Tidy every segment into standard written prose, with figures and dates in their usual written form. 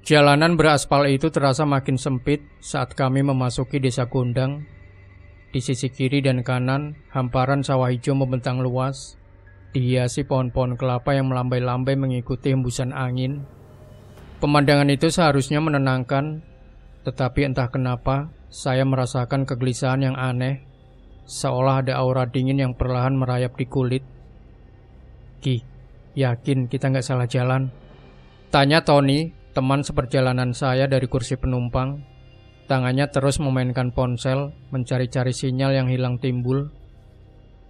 Jalanan beraspal itu terasa makin sempit saat kami memasuki desa Gondang. Di sisi kiri dan kanan, hamparan sawah hijau membentang luas, dihiasi pohon-pohon kelapa yang melambai-lambai mengikuti hembusan angin. Pemandangan itu seharusnya menenangkan, tetapi entah kenapa saya merasakan kegelisahan yang aneh, seolah ada aura dingin yang perlahan merayap di kulit. "Ki, yakin kita nggak salah jalan?" tanya Tony, teman seperjalanan saya dari kursi penumpang. Tangannya terus memainkan ponsel, mencari-cari sinyal yang hilang timbul.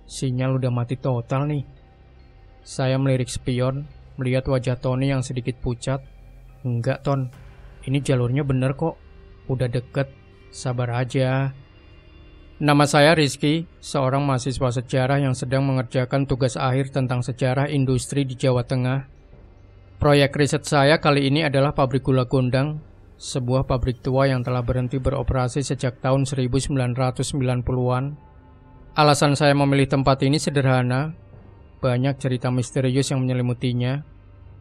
Sinyal udah mati total nih. Saya melirik spion, melihat wajah Tony yang sedikit pucat. "Enggak, Ton. Ini jalurnya bener kok. Udah deket. Sabar aja." Nama saya Rizky, seorang mahasiswa sejarah yang sedang mengerjakan tugas akhir tentang sejarah industri di Jawa Tengah. Proyek riset saya kali ini adalah pabrik gula Gondang, sebuah pabrik tua yang telah berhenti beroperasi sejak tahun 1990-an. Alasan saya memilih tempat ini sederhana, banyak cerita misterius yang menyelimutinya,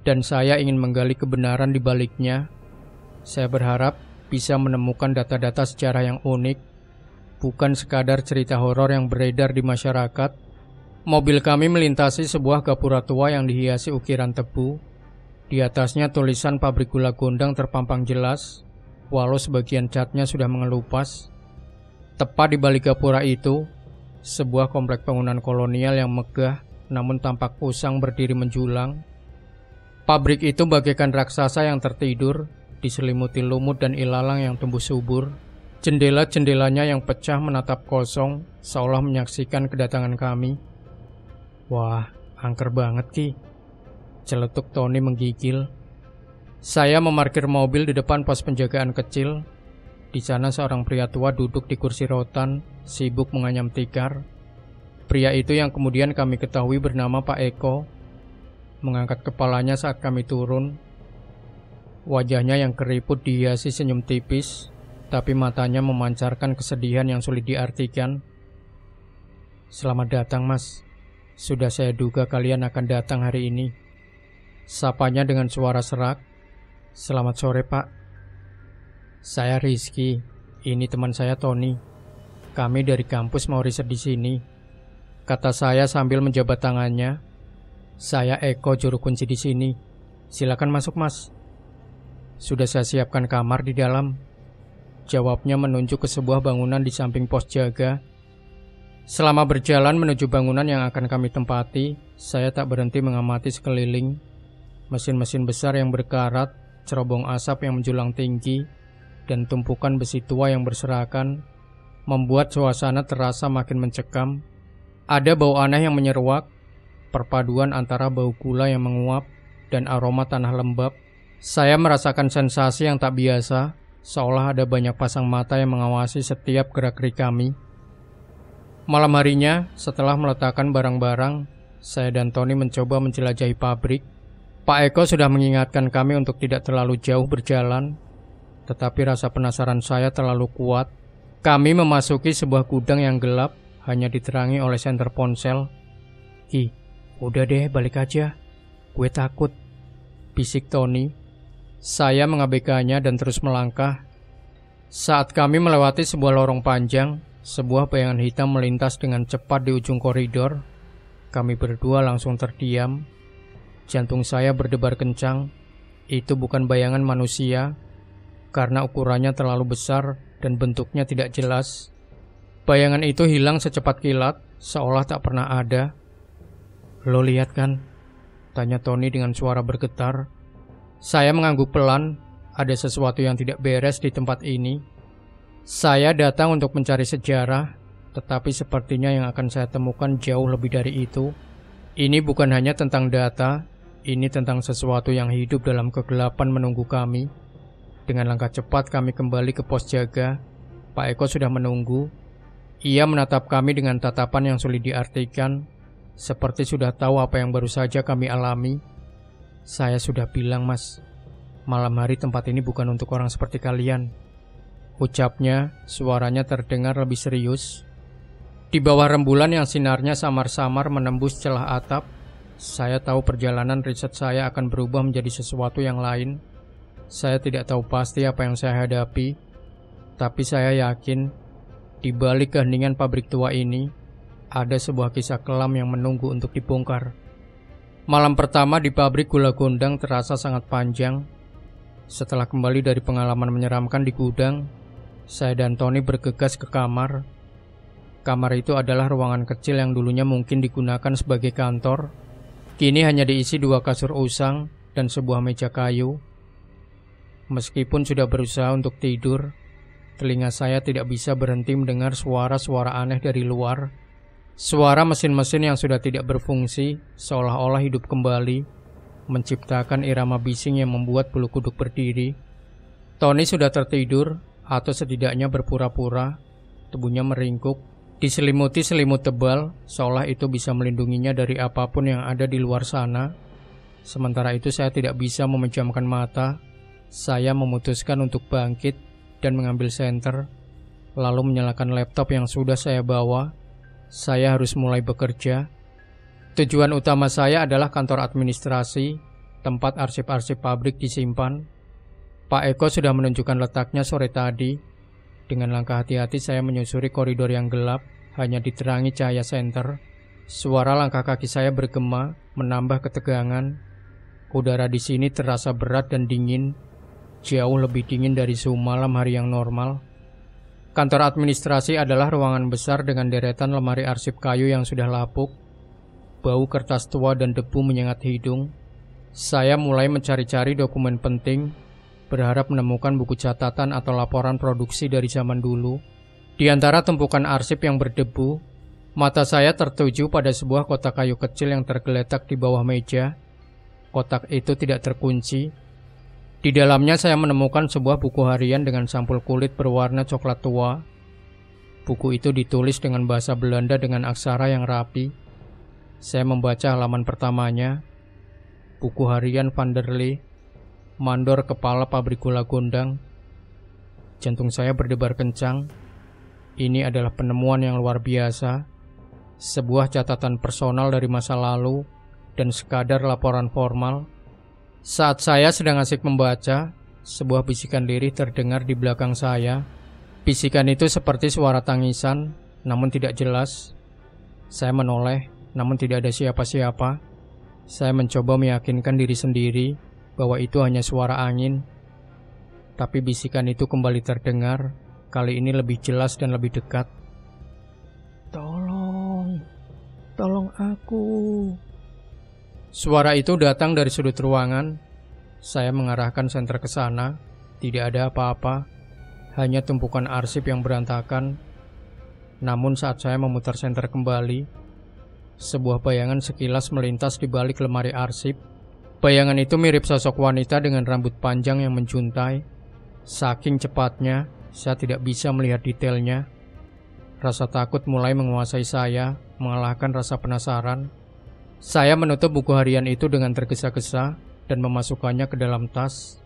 dan saya ingin menggali kebenaran di baliknya. Saya berharap bisa menemukan data-data sejarah yang unik, bukan sekadar cerita horor yang beredar di masyarakat. Mobil kami melintasi sebuah gapura tua yang dihiasi ukiran tebu. Di atasnya tulisan pabrik gula Gondang terpampang jelas, walau sebagian catnya sudah mengelupas. Tepat di balik gapura itu, sebuah komplek bangunan kolonial yang megah namun tampak usang berdiri menjulang. Pabrik itu bagaikan raksasa yang tertidur, diselimuti lumut dan ilalang yang tumbuh subur. Jendela-jendelanya yang pecah menatap kosong, seolah menyaksikan kedatangan kami. "Wah, angker banget, Ki," celetuk Tony menggigil. Saya memarkir mobil di depan pos penjagaan kecil. Di sana seorang pria tua duduk di kursi rotan, sibuk menganyam tikar. Pria itu yang kemudian kami ketahui bernama Pak Eko, mengangkat kepalanya saat kami turun. Wajahnya yang keriput dihiasi senyum tipis, tapi matanya memancarkan kesedihan yang sulit diartikan. "Selamat datang, Mas. Sudah saya duga kalian akan datang hari ini," sapanya dengan suara serak. "Selamat sore, Pak. Saya Rizky. Ini teman saya Tony. Kami dari kampus mau riset di sini," kata saya sambil menjabat tangannya. "Saya Eko, juru kunci di sini. Silakan masuk, Mas." "Sudah saya siapkan kamar di dalam," jawabnya menunjuk ke sebuah bangunan di samping pos jaga. Selama berjalan menuju bangunan yang akan kami tempati, saya tak berhenti mengamati sekeliling. Mesin-mesin besar yang berkarat, cerobong asap yang menjulang tinggi, dan tumpukan besi tua yang berserakan membuat suasana terasa makin mencekam. Ada bau aneh yang menyeruak, perpaduan antara bau gula yang menguap dan aroma tanah lembab. Saya merasakan sensasi yang tak biasa, seolah ada banyak pasang mata yang mengawasi setiap gerak-gerik kami. Malam harinya, setelah meletakkan barang-barang, saya dan Tony mencoba menjelajahi pabrik. Pak Eko sudah mengingatkan kami untuk tidak terlalu jauh berjalan, tetapi rasa penasaran saya terlalu kuat. Kami memasuki sebuah gudang yang gelap, hanya diterangi oleh senter ponsel. "Ki, udah deh, balik aja. Gue takut," bisik Tony. Saya mengabaikannya dan terus melangkah. Saat kami melewati sebuah lorong panjang, sebuah bayangan hitam melintas dengan cepat di ujung koridor. Kami berdua langsung terdiam. Jantung saya berdebar kencang. Itu bukan bayangan manusia, karena ukurannya terlalu besar dan bentuknya tidak jelas. Bayangan itu hilang secepat kilat, seolah tak pernah ada. "Lo lihat kan?" tanya Tony dengan suara bergetar. Saya mengangguk pelan. Ada sesuatu yang tidak beres di tempat ini. Saya datang untuk mencari sejarah, tetapi sepertinya yang akan saya temukan jauh lebih dari itu. Ini bukan hanya tentang data, ini tentang sesuatu yang hidup dalam kegelapan menunggu kami. Dengan langkah cepat kami kembali ke pos jaga. Pak Eko sudah menunggu. Ia menatap kami dengan tatapan yang sulit diartikan, seperti sudah tahu apa yang baru saja kami alami. "Saya sudah bilang, Mas, malam hari tempat ini bukan untuk orang seperti kalian," ucapnya. Suaranya terdengar lebih serius. Di bawah rembulan yang sinarnya samar-samar menembus celah atap, saya tahu perjalanan riset saya akan berubah menjadi sesuatu yang lain. Saya tidak tahu pasti apa yang saya hadapi, tapi saya yakin di balik keheningan pabrik tua ini ada sebuah kisah kelam yang menunggu untuk dibongkar. Malam pertama di pabrik gula gondang terasa sangat panjang. Setelah kembali dari pengalaman menyeramkan di gudang, saya dan Tony bergegas ke kamar. Kamar itu adalah ruangan kecil yang dulunya mungkin digunakan sebagai kantor. Kini hanya diisi 2 kasur usang dan sebuah meja kayu. Meskipun sudah berusaha untuk tidur, telinga saya tidak bisa berhenti mendengar suara-suara aneh dari luar. Suara mesin-mesin yang sudah tidak berfungsi, seolah-olah hidup kembali, menciptakan irama bising yang membuat bulu kuduk berdiri. Tony sudah tertidur, atau setidaknya berpura-pura. Tubuhnya meringkuk, diselimuti selimut tebal, seolah itu bisa melindunginya dari apapun yang ada di luar sana. Sementara itu saya tidak bisa memejamkan mata. Saya memutuskan untuk bangkit dan mengambil senter, lalu menyalakan laptop yang sudah saya bawa. Saya harus mulai bekerja. Tujuan utama saya adalah kantor administrasi, tempat arsip-arsip pabrik disimpan. Pak Eko sudah menunjukkan letaknya sore tadi. Dengan langkah hati-hati saya menyusuri koridor yang gelap, hanya diterangi cahaya senter. Suara langkah kaki saya bergema, menambah ketegangan. Udara di sini terasa berat dan dingin, jauh lebih dingin dari suhu malam hari yang normal. Kantor administrasi adalah ruangan besar dengan deretan lemari arsip kayu yang sudah lapuk. Bau kertas tua dan debu menyengat hidung. Saya mulai mencari-cari dokumen penting, berharap menemukan buku catatan atau laporan produksi dari zaman dulu. Di antara tumpukan arsip yang berdebu, mata saya tertuju pada sebuah kotak kayu kecil yang tergeletak di bawah meja. Kotak itu tidak terkunci. Di dalamnya saya menemukan sebuah buku harian dengan sampul kulit berwarna coklat tua. Buku itu ditulis dengan bahasa Belanda dengan aksara yang rapi. Saya membaca halaman pertamanya. Buku harian Van der Lee, mandor kepala pabrik gula gondang. Jantung saya berdebar kencang. Ini adalah penemuan yang luar biasa. Sebuah catatan personal dari masa lalu dan sekadar laporan formal. Saat saya sedang asik membaca, sebuah bisikan lirih terdengar di belakang saya. Bisikan itu seperti suara tangisan, namun tidak jelas. Saya menoleh, namun tidak ada siapa-siapa. Saya mencoba meyakinkan diri sendiri bahwa itu hanya suara angin. Tapi bisikan itu kembali terdengar, kali ini lebih jelas dan lebih dekat. Tolong aku. Suara itu datang dari sudut ruangan. Saya mengarahkan senter ke sana. Tidak ada apa-apa, hanya tumpukan arsip yang berantakan. Namun saat saya memutar senter kembali, sebuah bayangan sekilas melintas di balik lemari arsip. Bayangan itu mirip sosok wanita dengan rambut panjang yang menjuntai. Saking cepatnya, saya tidak bisa melihat detailnya. Rasa takut mulai menguasai saya, mengalahkan rasa penasaran. Saya menutup buku harian itu dengan tergesa-gesa dan memasukkannya ke dalam tas.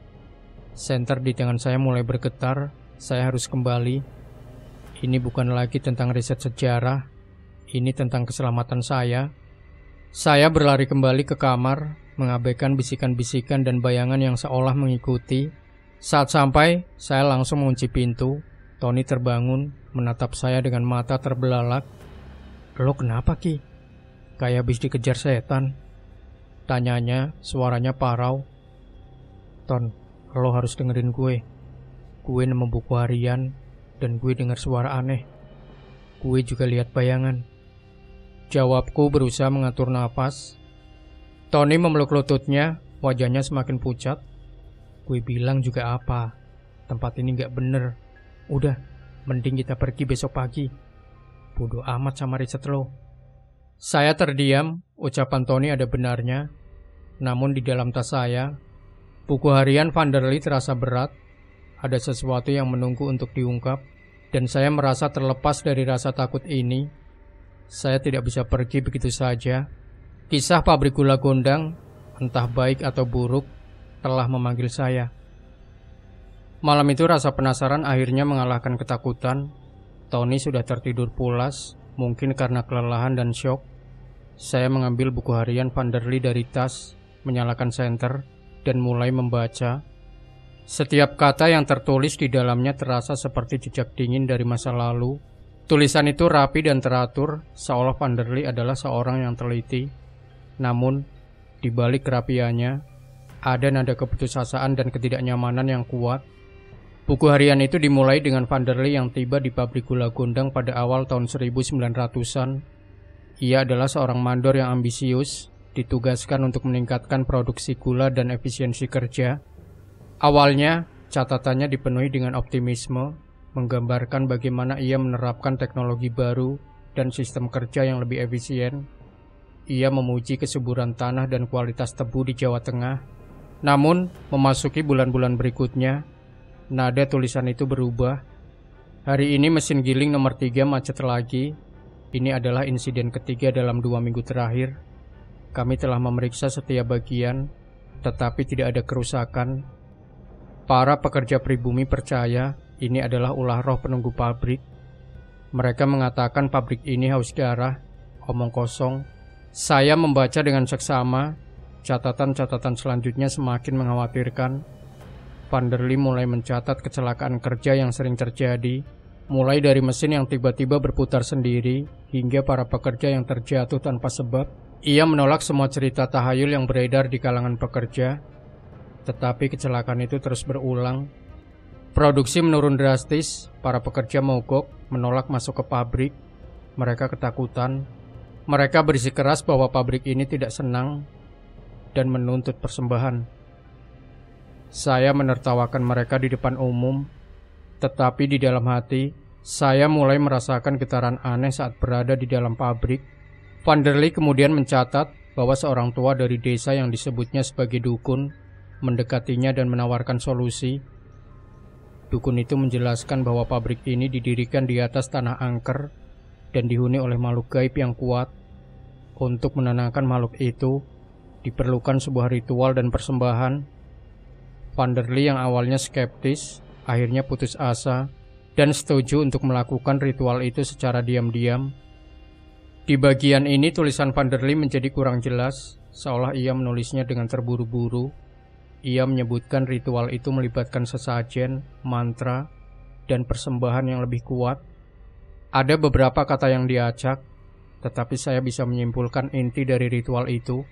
Senter di tangan saya mulai bergetar. Saya harus kembali. Ini bukan lagi tentang riset sejarah. Ini tentang keselamatan saya. Saya berlari kembali ke kamar, mengabaikan bisikan-bisikan dan bayangan yang seolah mengikuti. Saat sampai, saya langsung mengunci pintu. Tony terbangun, menatap saya dengan mata terbelalak. "Lo kenapa, Ki? Kayak habis dikejar setan," tanyanya, suaranya parau. "Ton, lo harus dengerin gue. Gue nemu buku harian, dan gue dengar suara aneh. Gue juga lihat bayangan." Jawabku berusaha mengatur nafas. Tony memeluk lututnya, wajahnya semakin pucat. "Gue bilang juga apa? Tempat ini gak bener. Udah, mending kita pergi besok pagi. Bodoh amat sama riset lo." Saya terdiam, ucapan Tony ada benarnya. Namun di dalam tas saya, buku harian Van der Lee terasa berat. Ada sesuatu yang menunggu untuk diungkap, dan saya merasa terlepas dari rasa takut ini. Saya tidak bisa pergi begitu saja. Kisah pabrik gula gondang, entah baik atau buruk, telah memanggil saya. Malam itu rasa penasaran akhirnya mengalahkan ketakutan. Tony sudah tertidur pulas, mungkin karena kelelahan dan syok. Saya mengambil buku harian Van der Lee dari tas, menyalakan senter, dan mulai membaca. Setiap kata yang tertulis di dalamnya terasa seperti jejak dingin dari masa lalu. Tulisan itu rapi dan teratur, seolah Van der Lee adalah seorang yang teliti. Namun, di balik kerapiannya, ada nada keputusasaan dan ketidaknyamanan yang kuat. Buku harian itu dimulai dengan Van der Lee yang tiba di pabrik gula Gondang pada awal tahun 1900-an. Ia adalah seorang mandor yang ambisius, ditugaskan untuk meningkatkan produksi gula dan efisiensi kerja. Awalnya, catatannya dipenuhi dengan optimisme, menggambarkan bagaimana ia menerapkan teknologi baru dan sistem kerja yang lebih efisien. Ia memuji kesuburan tanah dan kualitas tebu di Jawa Tengah. Namun, memasuki bulan-bulan berikutnya, nada tulisan itu berubah. Hari ini mesin giling nomor 3 macet lagi. Ini adalah insiden ketiga dalam 2 minggu terakhir. Kami telah memeriksa setiap bagian, tetapi tidak ada kerusakan. Para pekerja pribumi percaya ini adalah ulah roh penunggu pabrik. Mereka mengatakan pabrik ini haus darah, omong kosong. Saya membaca dengan seksama, catatan-catatan selanjutnya semakin mengkhawatirkan. Van der Lee mulai mencatat kecelakaan kerja yang sering terjadi, mulai dari mesin yang tiba-tiba berputar sendiri, hingga para pekerja yang terjatuh tanpa sebab. Ia menolak semua cerita tahayul yang beredar di kalangan pekerja. Tetapi kecelakaan itu terus berulang. Produksi menurun drastis, para pekerja mogok, menolak masuk ke pabrik. Mereka ketakutan. Mereka bersikeras bahwa pabrik ini tidak senang dan menuntut persembahan. Saya menertawakan mereka di depan umum, tetapi di dalam hati, saya mulai merasakan getaran aneh saat berada di dalam pabrik. Van der Lee kemudian mencatat bahwa seorang tua dari desa yang disebutnya sebagai dukun mendekatinya dan menawarkan solusi. Dukun itu menjelaskan bahwa pabrik ini didirikan di atas tanah angker dan dihuni oleh makhluk gaib yang kuat. Untuk menenangkan makhluk itu, diperlukan sebuah ritual dan persembahan. Van der Lee yang awalnya skeptis, akhirnya putus asa dan setuju untuk melakukan ritual itu secara diam-diam. Di bagian ini tulisan Van der Lee menjadi kurang jelas, seolah ia menulisnya dengan terburu-buru. Ia menyebutkan ritual itu melibatkan sesajen, mantra, dan persembahan yang lebih kuat. Ada beberapa kata yang diacak, tetapi saya bisa menyimpulkan inti dari ritual itu.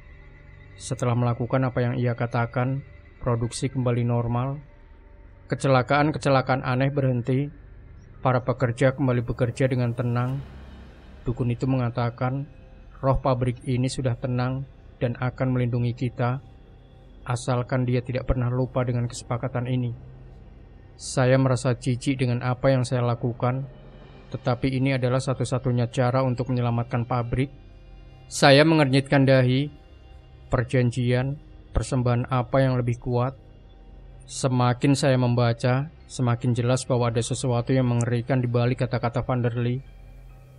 Setelah melakukan apa yang ia katakan, produksi kembali normal. Kecelakaan-kecelakaan aneh berhenti. Para pekerja kembali bekerja dengan tenang. Dukun itu mengatakan, roh pabrik ini sudah tenang dan akan melindungi kita, asalkan dia tidak pernah lupa dengan kesepakatan ini. Saya merasa jijik dengan apa yang saya lakukan, tetapi ini adalah satu-satunya cara untuk menyelamatkan pabrik. Saya mengernyitkan dahi. Perjanjian, persembahan apa yang lebih kuat? Semakin saya membaca, semakin jelas bahwa ada sesuatu yang mengerikan di balik kata-kata Van der Lee.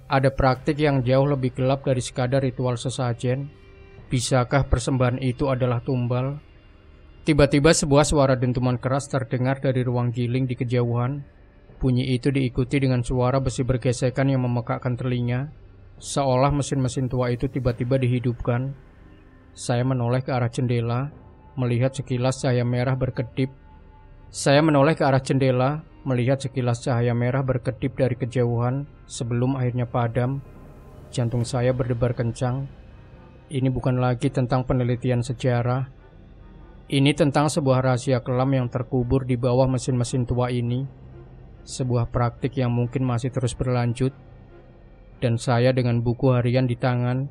Ada praktik yang jauh lebih gelap dari sekadar ritual sesajen. Bisakah persembahan itu adalah tumbal? Tiba-tiba sebuah suara dentuman keras terdengar dari ruang giling di kejauhan. Bunyi itu diikuti dengan suara besi bergesekan yang memekakkan telinga, seolah mesin-mesin tua itu tiba-tiba dihidupkan. Saya menoleh ke arah jendela, melihat sekilas cahaya merah berkedip. Dari kejauhan sebelum akhirnya padam. Jantung saya berdebar kencang. Ini bukan lagi tentang penelitian sejarah. Ini tentang sebuah rahasia kelam yang terkubur di bawah mesin-mesin tua ini. Sebuah praktik yang mungkin masih terus berlanjut. Dan saya dengan buku harian di tangan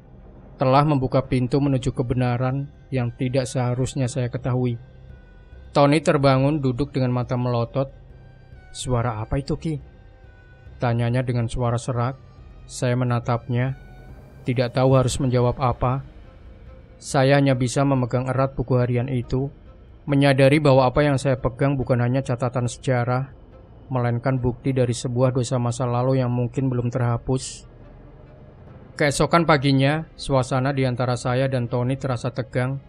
telah membuka pintu menuju kebenaran yang tidak seharusnya saya ketahui. Tony terbangun duduk dengan mata melotot. Suara apa itu, Ki? Tanyanya dengan suara serak. Saya menatapnya, tidak tahu harus menjawab apa. Saya hanya bisa memegang erat buku harian itu, menyadari bahwa apa yang saya pegang bukan hanya catatan sejarah, melainkan bukti dari sebuah dosa masa lalu yang mungkin belum terhapus. Keesokan paginya, suasana di antara saya dan Tony terasa tegang.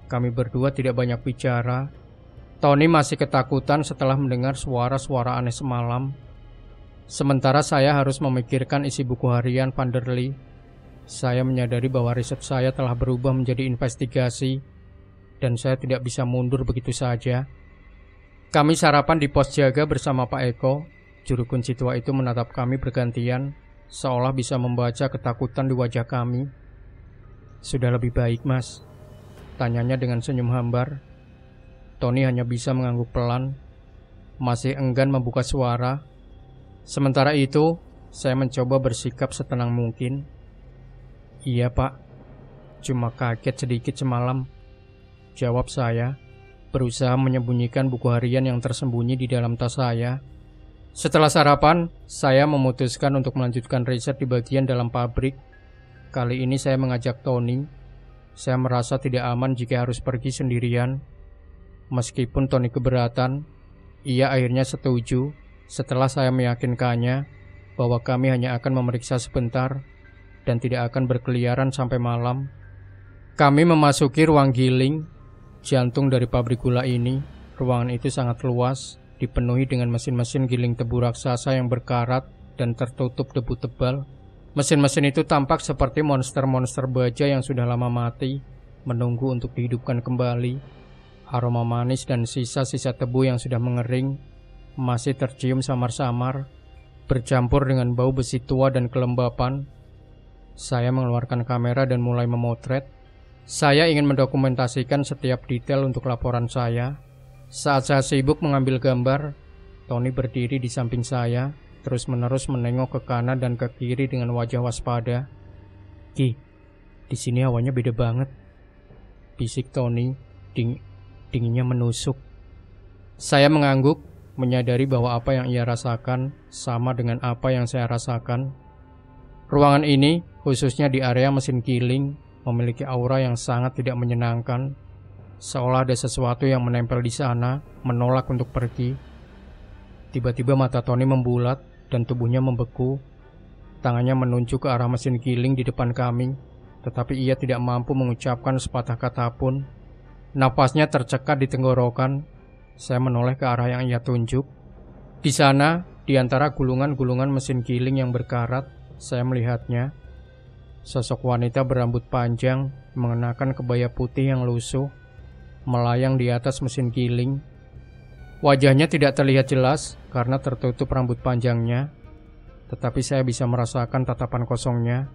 Kami berdua tidak banyak bicara. Tony masih ketakutan setelah mendengar suara-suara aneh semalam. Sementara saya harus memikirkan isi buku harian Van der Lee. Saya menyadari bahwa riset saya telah berubah menjadi investigasi, dan saya tidak bisa mundur begitu saja. Kami sarapan di pos jaga bersama Pak Eko. Juru kunci tua itu menatap kami bergantian, seolah bisa membaca ketakutan di wajah kami. "Sudah lebih baik, Mas?" tanyanya dengan senyum hambar. Tony hanya bisa mengangguk pelan, masih enggan membuka suara. Sementara itu, saya mencoba bersikap setenang mungkin. "Iya, Pak. Cuma kaget sedikit semalam," jawab saya, berusaha menyembunyikan buku harian yang tersembunyi di dalam tas saya. Setelah sarapan, saya memutuskan untuk melanjutkan riset di bagian dalam pabrik. Kali ini saya mengajak Tony. Saya merasa tidak aman jika harus pergi sendirian. Meskipun Tony keberatan, ia akhirnya setuju setelah saya meyakinkannya bahwa kami hanya akan memeriksa sebentar dan tidak akan berkeliaran sampai malam. Kami memasuki ruang giling, jantung dari pabrik gula ini. Ruangan itu sangat luas, dipenuhi dengan mesin-mesin giling tebu raksasa yang berkarat dan tertutup debu tebal. Mesin-mesin itu tampak seperti monster-monster baja yang sudah lama mati, menunggu untuk dihidupkan kembali. Aroma manis dan sisa-sisa tebu yang sudah mengering masih tercium samar-samar, bercampur dengan bau besi tua dan kelembapan. Saya mengeluarkan kamera dan mulai memotret. Saya ingin mendokumentasikan setiap detail untuk laporan saya. Saat saya sibuk mengambil gambar, Tony berdiri di samping saya, terus-menerus menengok ke kanan dan ke kiri dengan wajah waspada. "Ki, di sini hawanya beda banget," bisik Tony, dinginnya menusuk. Saya mengangguk, menyadari bahwa apa yang ia rasakan sama dengan apa yang saya rasakan. Ruangan ini, khususnya di area mesin giling, memiliki aura yang sangat tidak menyenangkan, seolah ada sesuatu yang menempel di sana, menolak untuk pergi. Tiba-tiba mata Tony membulat dan tubuhnya membeku. Tangannya menunjuk ke arah mesin giling di depan kami, tetapi ia tidak mampu mengucapkan sepatah kata pun. Napasnya tercekat di tenggorokan. Saya menoleh ke arah yang ia tunjuk. Di sana, di antara gulungan-gulungan mesin giling yang berkarat, saya melihatnya. Sosok wanita berambut panjang, mengenakan kebaya putih yang lusuh, melayang di atas mesin giling. Wajahnya tidak terlihat jelas karena tertutup rambut panjangnya, tetapi saya bisa merasakan tatapan kosongnya.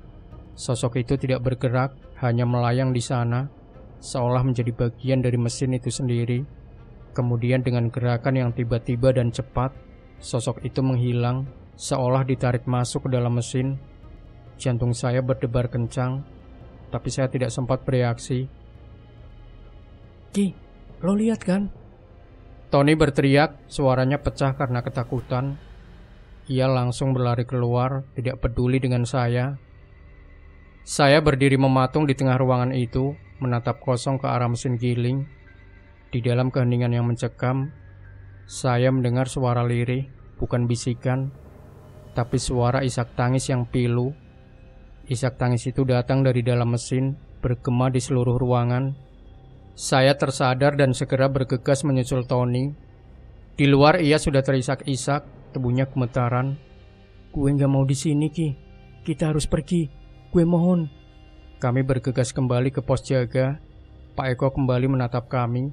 Sosok itu tidak bergerak, hanya melayang di sana, seolah menjadi bagian dari mesin itu sendiri. Kemudian dengan gerakan yang tiba-tiba dan cepat, sosok itu menghilang, seolah ditarik masuk ke dalam mesin. Jantung saya berdebar kencang, tapi saya tidak sempat bereaksi. "Ki, lo lihat kan?" Tony berteriak, suaranya pecah karena ketakutan. Ia langsung berlari keluar, tidak peduli dengan saya. Saya berdiri mematung di tengah ruangan itu, menatap kosong ke arah mesin giling. Di dalam keheningan yang mencekam, saya mendengar suara lirih, bukan bisikan, tapi suara isak tangis yang pilu. Isak tangis itu datang dari dalam mesin, bergema di seluruh ruangan. Saya tersadar dan segera bergegas menyusul Tony. Di luar ia sudah terisak-isak, tubuhnya gemetaran. "Gue gak mau di sini, Ki. Kita harus pergi. Gue mohon." Kami bergegas kembali ke pos jaga. Pak Eko kembali menatap kami.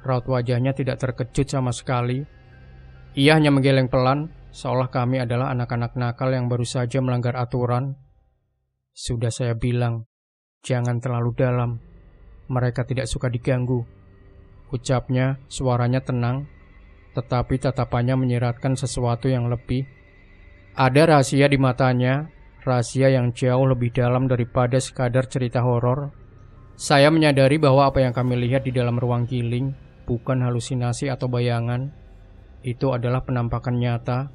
Raut wajahnya tidak terkejut sama sekali. Ia hanya menggeleng pelan, seolah kami adalah anak-anak nakal yang baru saja melanggar aturan. "Sudah saya bilang, jangan terlalu dalam. Mereka tidak suka diganggu," ucapnya. Suaranya tenang, tetapi tatapannya menyiratkan sesuatu yang lebih. Ada rahasia di matanya, rahasia yang jauh lebih dalam daripada sekadar cerita horor. Saya menyadari bahwa apa yang kami lihat di dalam ruang giling bukan halusinasi atau bayangan. Itu adalah penampakan nyata,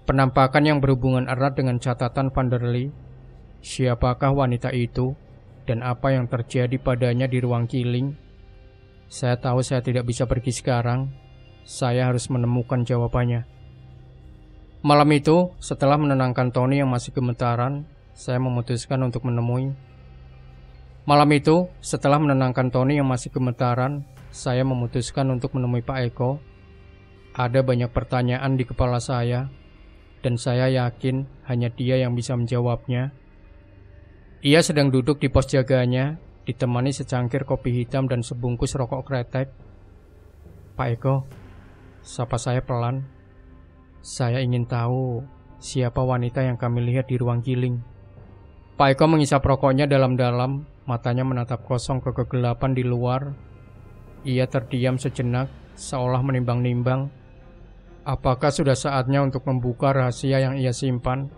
penampakan yang berhubungan erat dengan catatan Vanderlei. Siapakah wanita itu dan apa yang terjadi padanya di ruang giling? Saya tahu saya tidak bisa pergi sekarang. Saya harus menemukan jawabannya. Malam itu, setelah menenangkan Tony yang masih gemetaran, saya memutuskan untuk menemui. Saya memutuskan untuk menemui Pak Eko. Ada banyak pertanyaan di kepala saya, dan saya yakin hanya dia yang bisa menjawabnya. Ia sedang duduk di pos jaganya, ditemani secangkir kopi hitam dan sebungkus rokok kretek. "Pak Eko," Sapa saya pelan. Saya ingin tahu siapa wanita yang kami lihat di ruang giling. Pak Eko mengisap rokoknya dalam-dalam, matanya menatap kosong ke kegelapan di luar. Ia terdiam sejenak, seolah menimbang-nimbang. Apakah sudah saatnya untuk membuka rahasia yang ia simpan?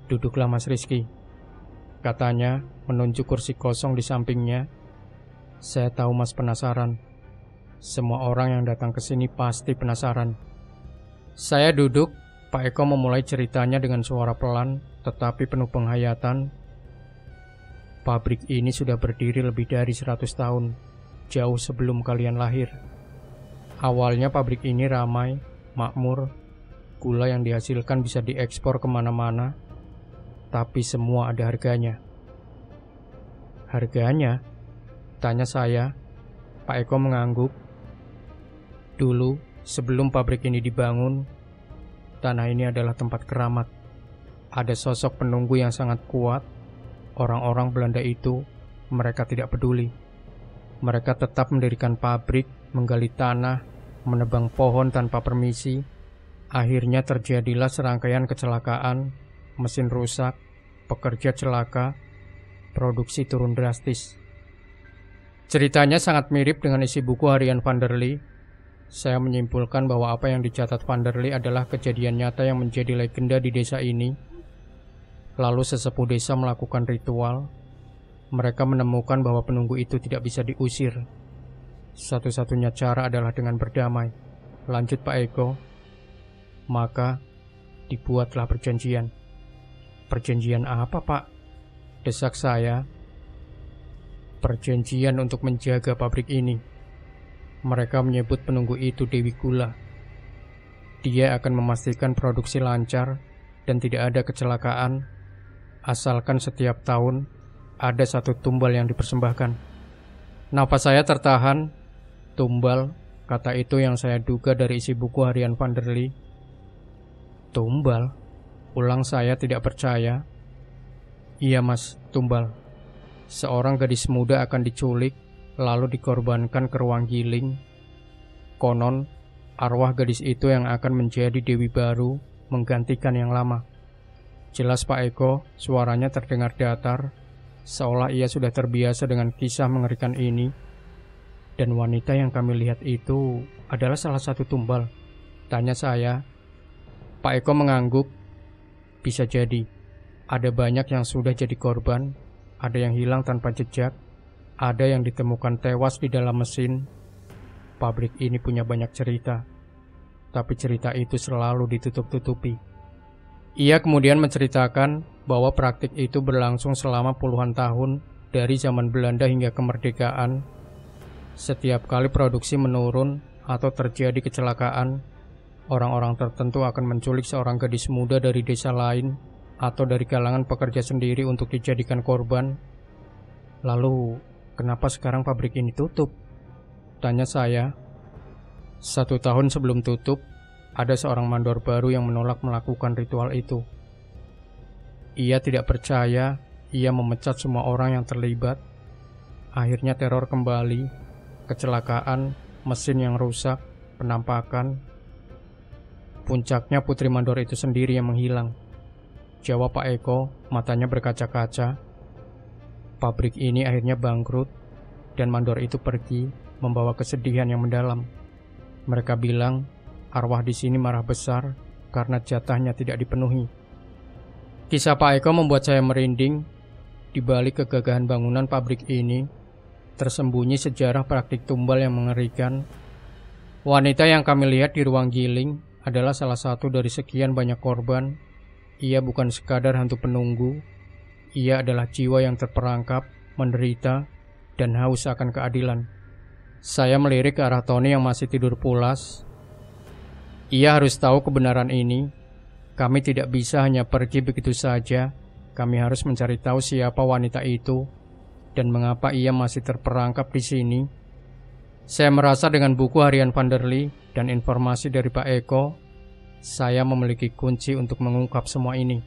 Duduklah Mas Rizky, katanya menunjuk kursi kosong di sampingnya. Saya tahu Mas penasaran. Semua orang yang datang ke sini pasti penasaran. Saya duduk, Pak Eko memulai ceritanya dengan suara pelan tetapi penuh penghayatan. Pabrik ini sudah berdiri lebih dari 100 tahun, jauh sebelum kalian lahir. Awalnya pabrik ini ramai, makmur, gula yang dihasilkan bisa diekspor kemana-mana, tapi semua ada harganya. Harganya? Tanya saya. Pak Eko mengangguk. Dulu, sebelum pabrik ini dibangun, tanah ini adalah tempat keramat. Ada sosok penunggu yang sangat kuat. Orang-orang Belanda itu, mereka tidak peduli. Mereka tetap mendirikan pabrik, menggali tanah, menebang pohon tanpa permisi. Akhirnya terjadilah serangkaian kecelakaan, mesin rusak, pekerja celaka, produksi turun drastis. Ceritanya sangat mirip dengan isi buku harian Van der Lee. Saya menyimpulkan bahwa apa yang dicatat Van der Lee adalah kejadian nyata yang menjadi legenda di desa ini. Lalu sesepuh desa melakukan ritual. Mereka menemukan bahwa penunggu itu tidak bisa diusir. Satu-satunya cara adalah dengan berdamai. Lanjut Pak Eko. Maka dibuatlah perjanjian. Perjanjian apa, Pak? Desak saya. Perjanjian untuk menjaga pabrik ini. Mereka menyebut penunggu itu Dewi Gula. Dia akan memastikan produksi lancar dan tidak ada kecelakaan, asalkan setiap tahun ada satu tumbal yang dipersembahkan. Napas saya tertahan. Tumbal, kata itu yang saya duga dari isi buku harian Van der Lee. Tumbal? Ulang saya tidak percaya. Iya Mas, tumbal. Seorang gadis muda akan diculik, lalu dikorbankan ke ruang giling. Konon, arwah gadis itu yang akan menjadi dewi baru, menggantikan yang lama. Jelas Pak Eko, suaranya terdengar datar, seolah ia sudah terbiasa dengan kisah mengerikan ini. Dan wanita yang kami lihat itu adalah salah satu tumbal. Tanya saya. Pak Eko mengangguk. Bisa jadi. Ada banyak yang sudah jadi korban, ada yang hilang tanpa jejak, ada yang ditemukan tewas di dalam mesin. Pabrik ini punya banyak cerita, tapi cerita itu selalu ditutup-tutupi. Ia kemudian menceritakan bahwa praktik itu berlangsung selama puluhan tahun, dari zaman Belanda hingga kemerdekaan. Setiap kali produksi menurun atau terjadi kecelakaan, orang-orang tertentu akan menculik seorang gadis muda dari desa lain atau dari kalangan pekerja sendiri untuk dijadikan korban. Lalu, kenapa sekarang pabrik ini tutup? Tanya saya. 1 tahun sebelum tutup, ada seorang mandor baru yang menolak melakukan ritual itu. Ia tidak percaya, ia memecat semua orang yang terlibat. Akhirnya teror kembali, kecelakaan, mesin yang rusak, penampakan. Puncaknya putri mandor itu sendiri yang menghilang. Jawab Pak Eko, matanya berkaca-kaca. Pabrik ini akhirnya bangkrut, dan mandor itu pergi, membawa kesedihan yang mendalam. Mereka bilang, arwah di sini marah besar karena jatahnya tidak dipenuhi. Kisah Pak Eko membuat saya merinding. Di balik kegagahan bangunan pabrik ini, tersembunyi sejarah praktik tumbal yang mengerikan. Wanita yang kami lihat di ruang giling adalah salah satu dari sekian banyak korban. Ia bukan sekadar hantu penunggu. Ia adalah jiwa yang terperangkap, menderita, dan haus akan keadilan. Saya melirik ke arah Tony yang masih tidur pulas. Ia harus tahu kebenaran ini. Kami tidak bisa hanya pergi begitu saja. Kami harus mencari tahu siapa wanita itu dan mengapa ia masih terperangkap di sini. Saya merasa dengan buku harian Van der Lee dan informasi dari Pak Eko, saya memiliki kunci untuk mengungkap semua ini.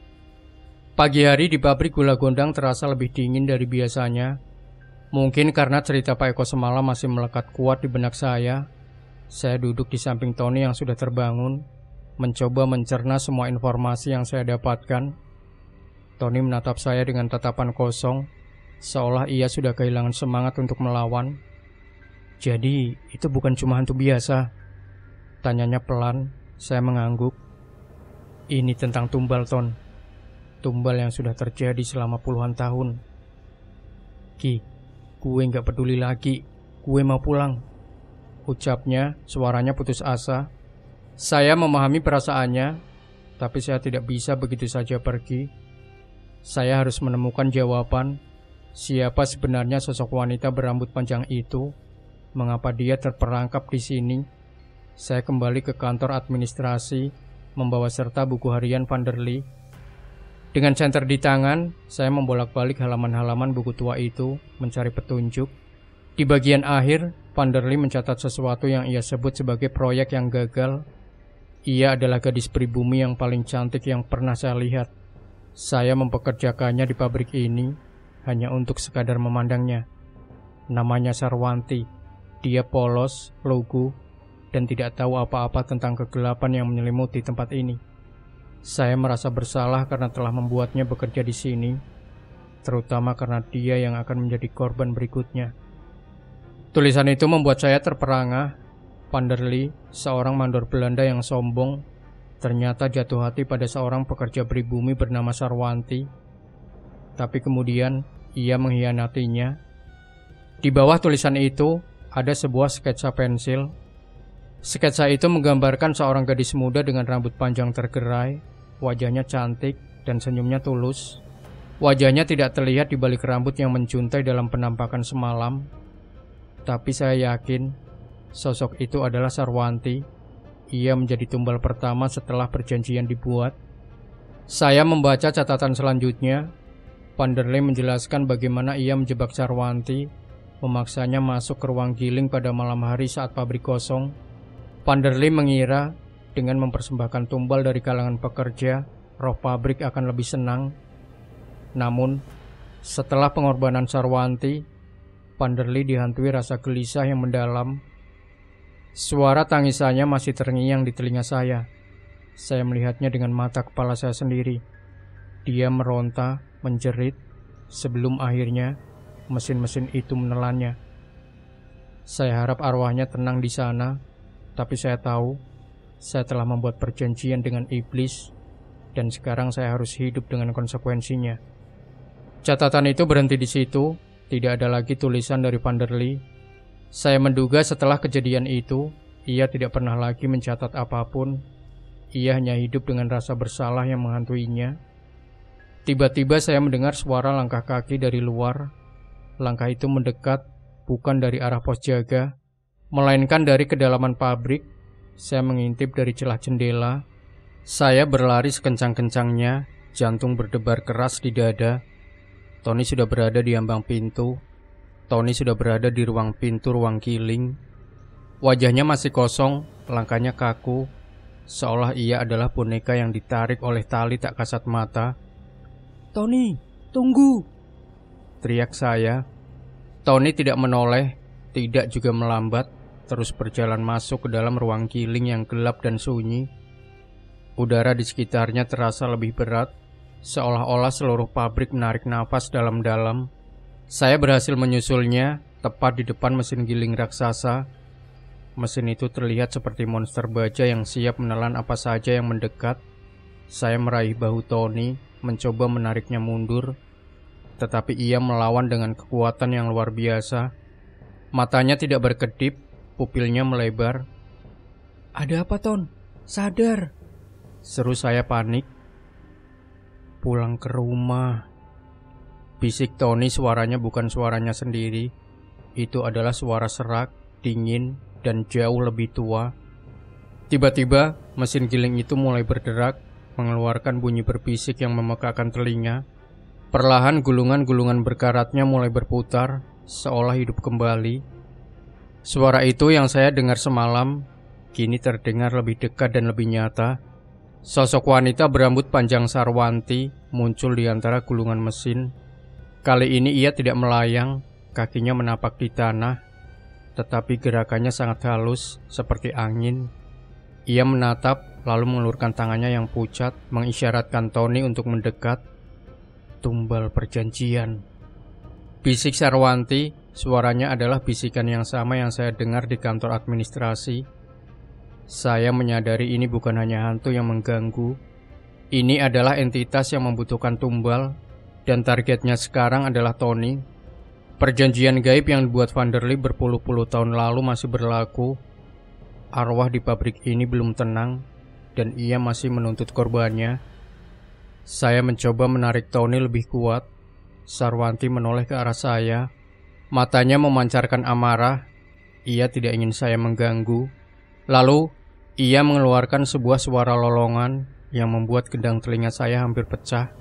Pagi hari di pabrik gula gondang terasa lebih dingin dari biasanya. Mungkin karena cerita Pak Eko semalam masih melekat kuat di benak saya. Saya duduk di samping Tony yang sudah terbangun, mencoba mencerna semua informasi yang saya dapatkan. Tony menatap saya dengan tatapan kosong, seolah ia sudah kehilangan semangat untuk melawan. "Jadi, itu bukan cuma hantu biasa?" tanyanya pelan. Saya mengangguk. "Ini tentang tumbal, Ton. Tumbal yang sudah terjadi selama puluhan tahun." "Ki, gue gak peduli lagi. Gue mau pulang," ucapnya, suaranya putus asa. Saya memahami perasaannya, tapi saya tidak bisa begitu saja pergi. Saya harus menemukan jawaban. Siapa sebenarnya sosok wanita berambut panjang itu? Mengapa dia terperangkap di sini? Saya kembali ke kantor administrasi, membawa serta buku harian Vanderly. Dengan senter di tangan, saya membolak-balik halaman-halaman buku tua itu, mencari petunjuk. Di bagian akhir, Vanderly mencatat sesuatu yang ia sebut sebagai proyek yang gagal. Ia adalah gadis pribumi yang paling cantik yang pernah saya lihat. Saya mempekerjakannya di pabrik ini hanya untuk sekadar memandangnya. Namanya Sarwanti. Dia polos, lugu, dan tidak tahu apa-apa tentang kegelapan yang menyelimuti tempat ini. Saya merasa bersalah karena telah membuatnya bekerja di sini, terutama karena dia yang akan menjadi korban berikutnya. Tulisan itu membuat saya terperangah. Vanderly, seorang mandor Belanda yang sombong, ternyata jatuh hati pada seorang pekerja pribumi bernama Sarwanti. Tapi kemudian ia mengkhianatinya. Di bawah tulisan itu ada sebuah sketsa pensil. Sketsa itu menggambarkan seorang gadis muda dengan rambut panjang tergerai, wajahnya cantik dan senyumnya tulus. Wajahnya tidak terlihat di balik rambut yang menjuntai dalam penampakan semalam. Tapi saya yakin sosok itu adalah Sarwanti. Ia menjadi tumbal pertama setelah perjanjian dibuat. Saya membaca catatan selanjutnya. Vanderly menjelaskan bagaimana ia menjebak Sarwanti, memaksanya masuk ke ruang giling pada malam hari saat pabrik kosong. Vanderly mengira dengan mempersembahkan tumbal dari kalangan pekerja, roh pabrik akan lebih senang. Namun, setelah pengorbanan Sarwanti, Vanderly dihantui rasa gelisah yang mendalam. Suara tangisannya masih terngiang di telinga saya. Saya melihatnya dengan mata kepala saya sendiri. Dia meronta, menjerit, sebelum akhirnya mesin-mesin itu menelannya. Saya harap arwahnya tenang di sana, tapi saya tahu saya telah membuat perjanjian dengan iblis, dan sekarang saya harus hidup dengan konsekuensinya. Catatan itu berhenti di situ. Tidak ada lagi tulisan dari Vanderly. Saya menduga setelah kejadian itu, ia tidak pernah lagi mencatat apapun. Ia hanya hidup dengan rasa bersalah yang menghantuinya. Tiba-tiba saya mendengar suara langkah kaki dari luar. Langkah itu mendekat, bukan dari arah pos jaga, melainkan dari kedalaman pabrik. Saya mengintip dari celah jendela. Saya berlari sekencang-kencangnya, jantung berdebar keras di dada. Tony sudah berada di ambang pintu. Tony sudah berada di ruang pintu ruang giling. Wajahnya masih kosong, langkahnya kaku, seolah ia adalah boneka yang ditarik oleh tali tak kasat mata. "Tony, tunggu!" teriak saya. Tony tidak menoleh, tidak juga melambat, terus berjalan masuk ke dalam ruang giling yang gelap dan sunyi. Udara di sekitarnya terasa lebih berat, seolah-olah seluruh pabrik menarik nafas dalam-dalam. Saya berhasil menyusulnya tepat di depan mesin giling raksasa. Mesin itu terlihat seperti monster baja yang siap menelan apa saja yang mendekat. Saya meraih bahu Tony, mencoba menariknya mundur, tetapi ia melawan dengan kekuatan yang luar biasa. Matanya tidak berkedip, pupilnya melebar. "Ada apa, Ton? Sadar!" seru saya panik. "Pulang ke rumah," bisik Tony. Suaranya bukan suaranya sendiri. Itu adalah suara serak, dingin, dan jauh lebih tua. Tiba-tiba, mesin giling itu mulai berderak, mengeluarkan bunyi berbisik yang memekakan telinga. Perlahan gulungan-gulungan berkaratnya mulai berputar, seolah hidup kembali. Suara itu yang saya dengar semalam, kini terdengar lebih dekat dan lebih nyata. Sosok wanita berambut panjang Sarwanti muncul di antara gulungan mesin. Kali ini ia tidak melayang, kakinya menapak di tanah. tetapi gerakannya sangat halus, seperti angin. Ia menatap, lalu mengulurkan tangannya yang pucat, mengisyaratkan Tony untuk mendekat. Tumbal perjanjian. Bisik Sarwanti, suaranya adalah bisikan yang sama yang saya dengar di kantor administrasi. Saya menyadari ini bukan hanya hantu yang mengganggu. Ini adalah entitas yang membutuhkan tumbal, dan targetnya sekarang adalah Tony. Perjanjian gaib yang dibuat Vanderlei berpuluh-puluh tahun lalu masih berlaku. Arwah di pabrik ini belum tenang, dan ia masih menuntut korbannya. Saya mencoba menarik Tony lebih kuat. Sarwanti menoleh ke arah saya. Matanya memancarkan amarah. Ia tidak ingin saya mengganggu. Lalu, ia mengeluarkan sebuah suara lolongan yang membuat gendang telinga saya hampir pecah.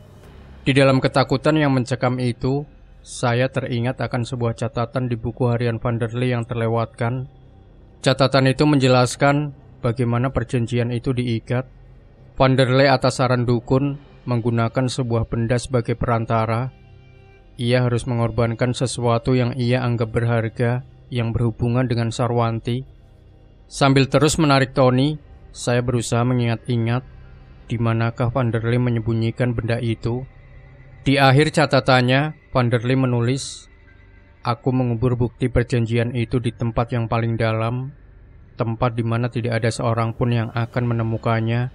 Di dalam ketakutan yang mencekam itu, saya teringat akan sebuah catatan di buku harian Vanderlei yang terlewatkan. Catatan itu menjelaskan bagaimana perjanjian itu diikat. Vanderlei atas saran dukun menggunakan sebuah benda sebagai perantara. Ia harus mengorbankan sesuatu yang ia anggap berharga yang berhubungan dengan Sarwanti. Sambil terus menarik Tony, saya berusaha mengingat-ingat di manakah Vanderlei menyembunyikan benda itu. Di akhir catatannya, Vanderlei menulis, "Aku mengubur bukti perjanjian itu di tempat yang paling dalam, tempat di mana tidak ada seorang pun yang akan menemukannya,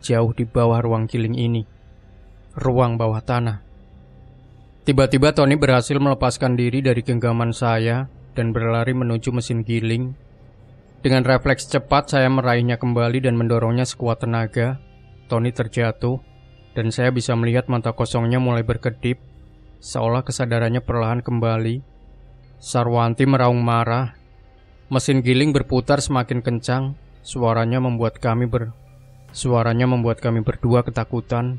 jauh di bawah ruang giling ini, ruang bawah tanah." Tiba-tiba Tony berhasil melepaskan diri dari genggaman saya dan berlari menuju mesin giling. Dengan refleks cepat saya meraihnya kembali dan mendorongnya sekuat tenaga. Tony terjatuh, dan saya bisa melihat mata kosongnya mulai berkedip, seolah kesadarannya perlahan kembali. Sarwanti meraung marah. Mesin giling berputar semakin kencang. Suaranya membuat kami berdua ketakutan.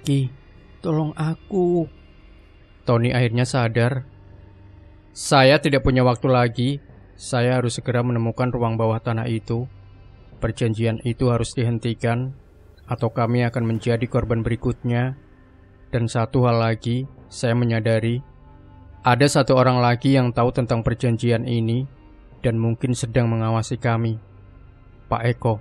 "Ki, tolong aku." Tony akhirnya sadar. Saya tidak punya waktu lagi. Saya harus segera menemukan ruang bawah tanah itu. Perjanjian itu harus dihentikan, atau kami akan menjadi korban berikutnya. Dan satu hal lagi, saya menyadari ada satu orang lagi yang tahu tentang perjanjian ini dan mungkin sedang mengawasi kami, Pak Eko.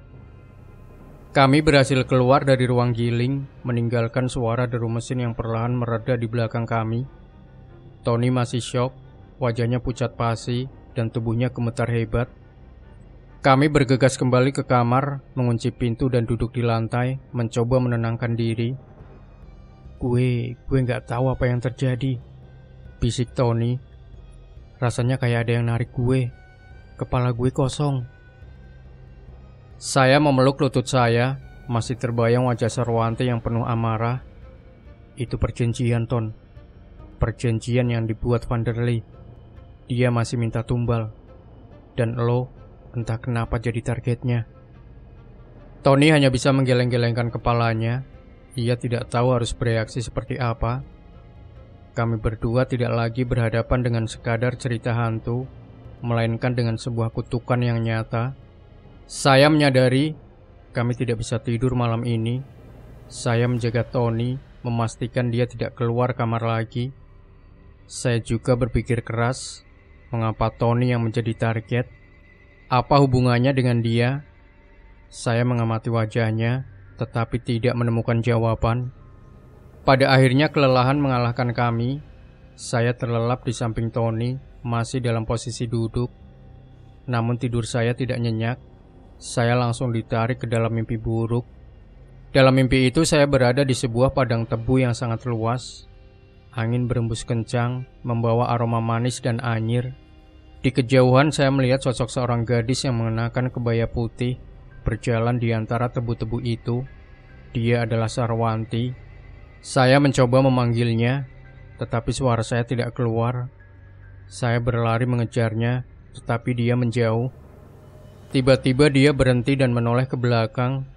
Kami berhasil keluar dari ruang giling, meninggalkan suara deru mesin yang perlahan mereda di belakang kami. Tony masih syok, wajahnya pucat pasi, dan tubuhnya gemetar hebat. Kami bergegas kembali ke kamar, mengunci pintu dan duduk di lantai, mencoba menenangkan diri. Gue gak tahu apa yang terjadi, bisik Tony. Rasanya kayak ada yang narik gue. Kepala gue kosong. Saya memeluk lutut saya, masih terbayang wajah Sarwanti yang penuh amarah. Itu perjanjian, Ton. Perjanjian yang dibuat Vanderlei. Dia masih minta tumbal. Dan lo, entah kenapa jadi targetnya. Tony hanya bisa menggeleng-gelengkan kepalanya. Ia tidak tahu harus bereaksi seperti apa. Kami berdua tidak lagi berhadapan dengan sekadar cerita hantu, melainkan dengan sebuah kutukan yang nyata. Saya menyadari kami tidak bisa tidur malam ini. Saya menjaga Tony, memastikan dia tidak keluar kamar lagi. Saya juga berpikir keras, mengapa Tony yang menjadi target? Apa hubungannya dengan dia? Saya mengamati wajahnya, tetapi tidak menemukan jawaban. Pada akhirnya kelelahan mengalahkan kami. Saya terlelap di samping Tony, masih dalam posisi duduk. Namun tidur saya tidak nyenyak. Saya langsung ditarik ke dalam mimpi buruk. Dalam mimpi itu saya berada di sebuah padang tebu yang sangat luas. Angin berembus kencang, membawa aroma manis dan anyir. Di kejauhan saya melihat sosok seorang gadis yang mengenakan kebaya putih berjalan di antara tebu-tebu itu. Dia adalah Sarwanti. Saya mencoba memanggilnya, tetapi suara saya tidak keluar. Saya berlari mengejarnya, tetapi dia menjauh. Tiba-tiba dia berhenti dan menoleh ke belakang.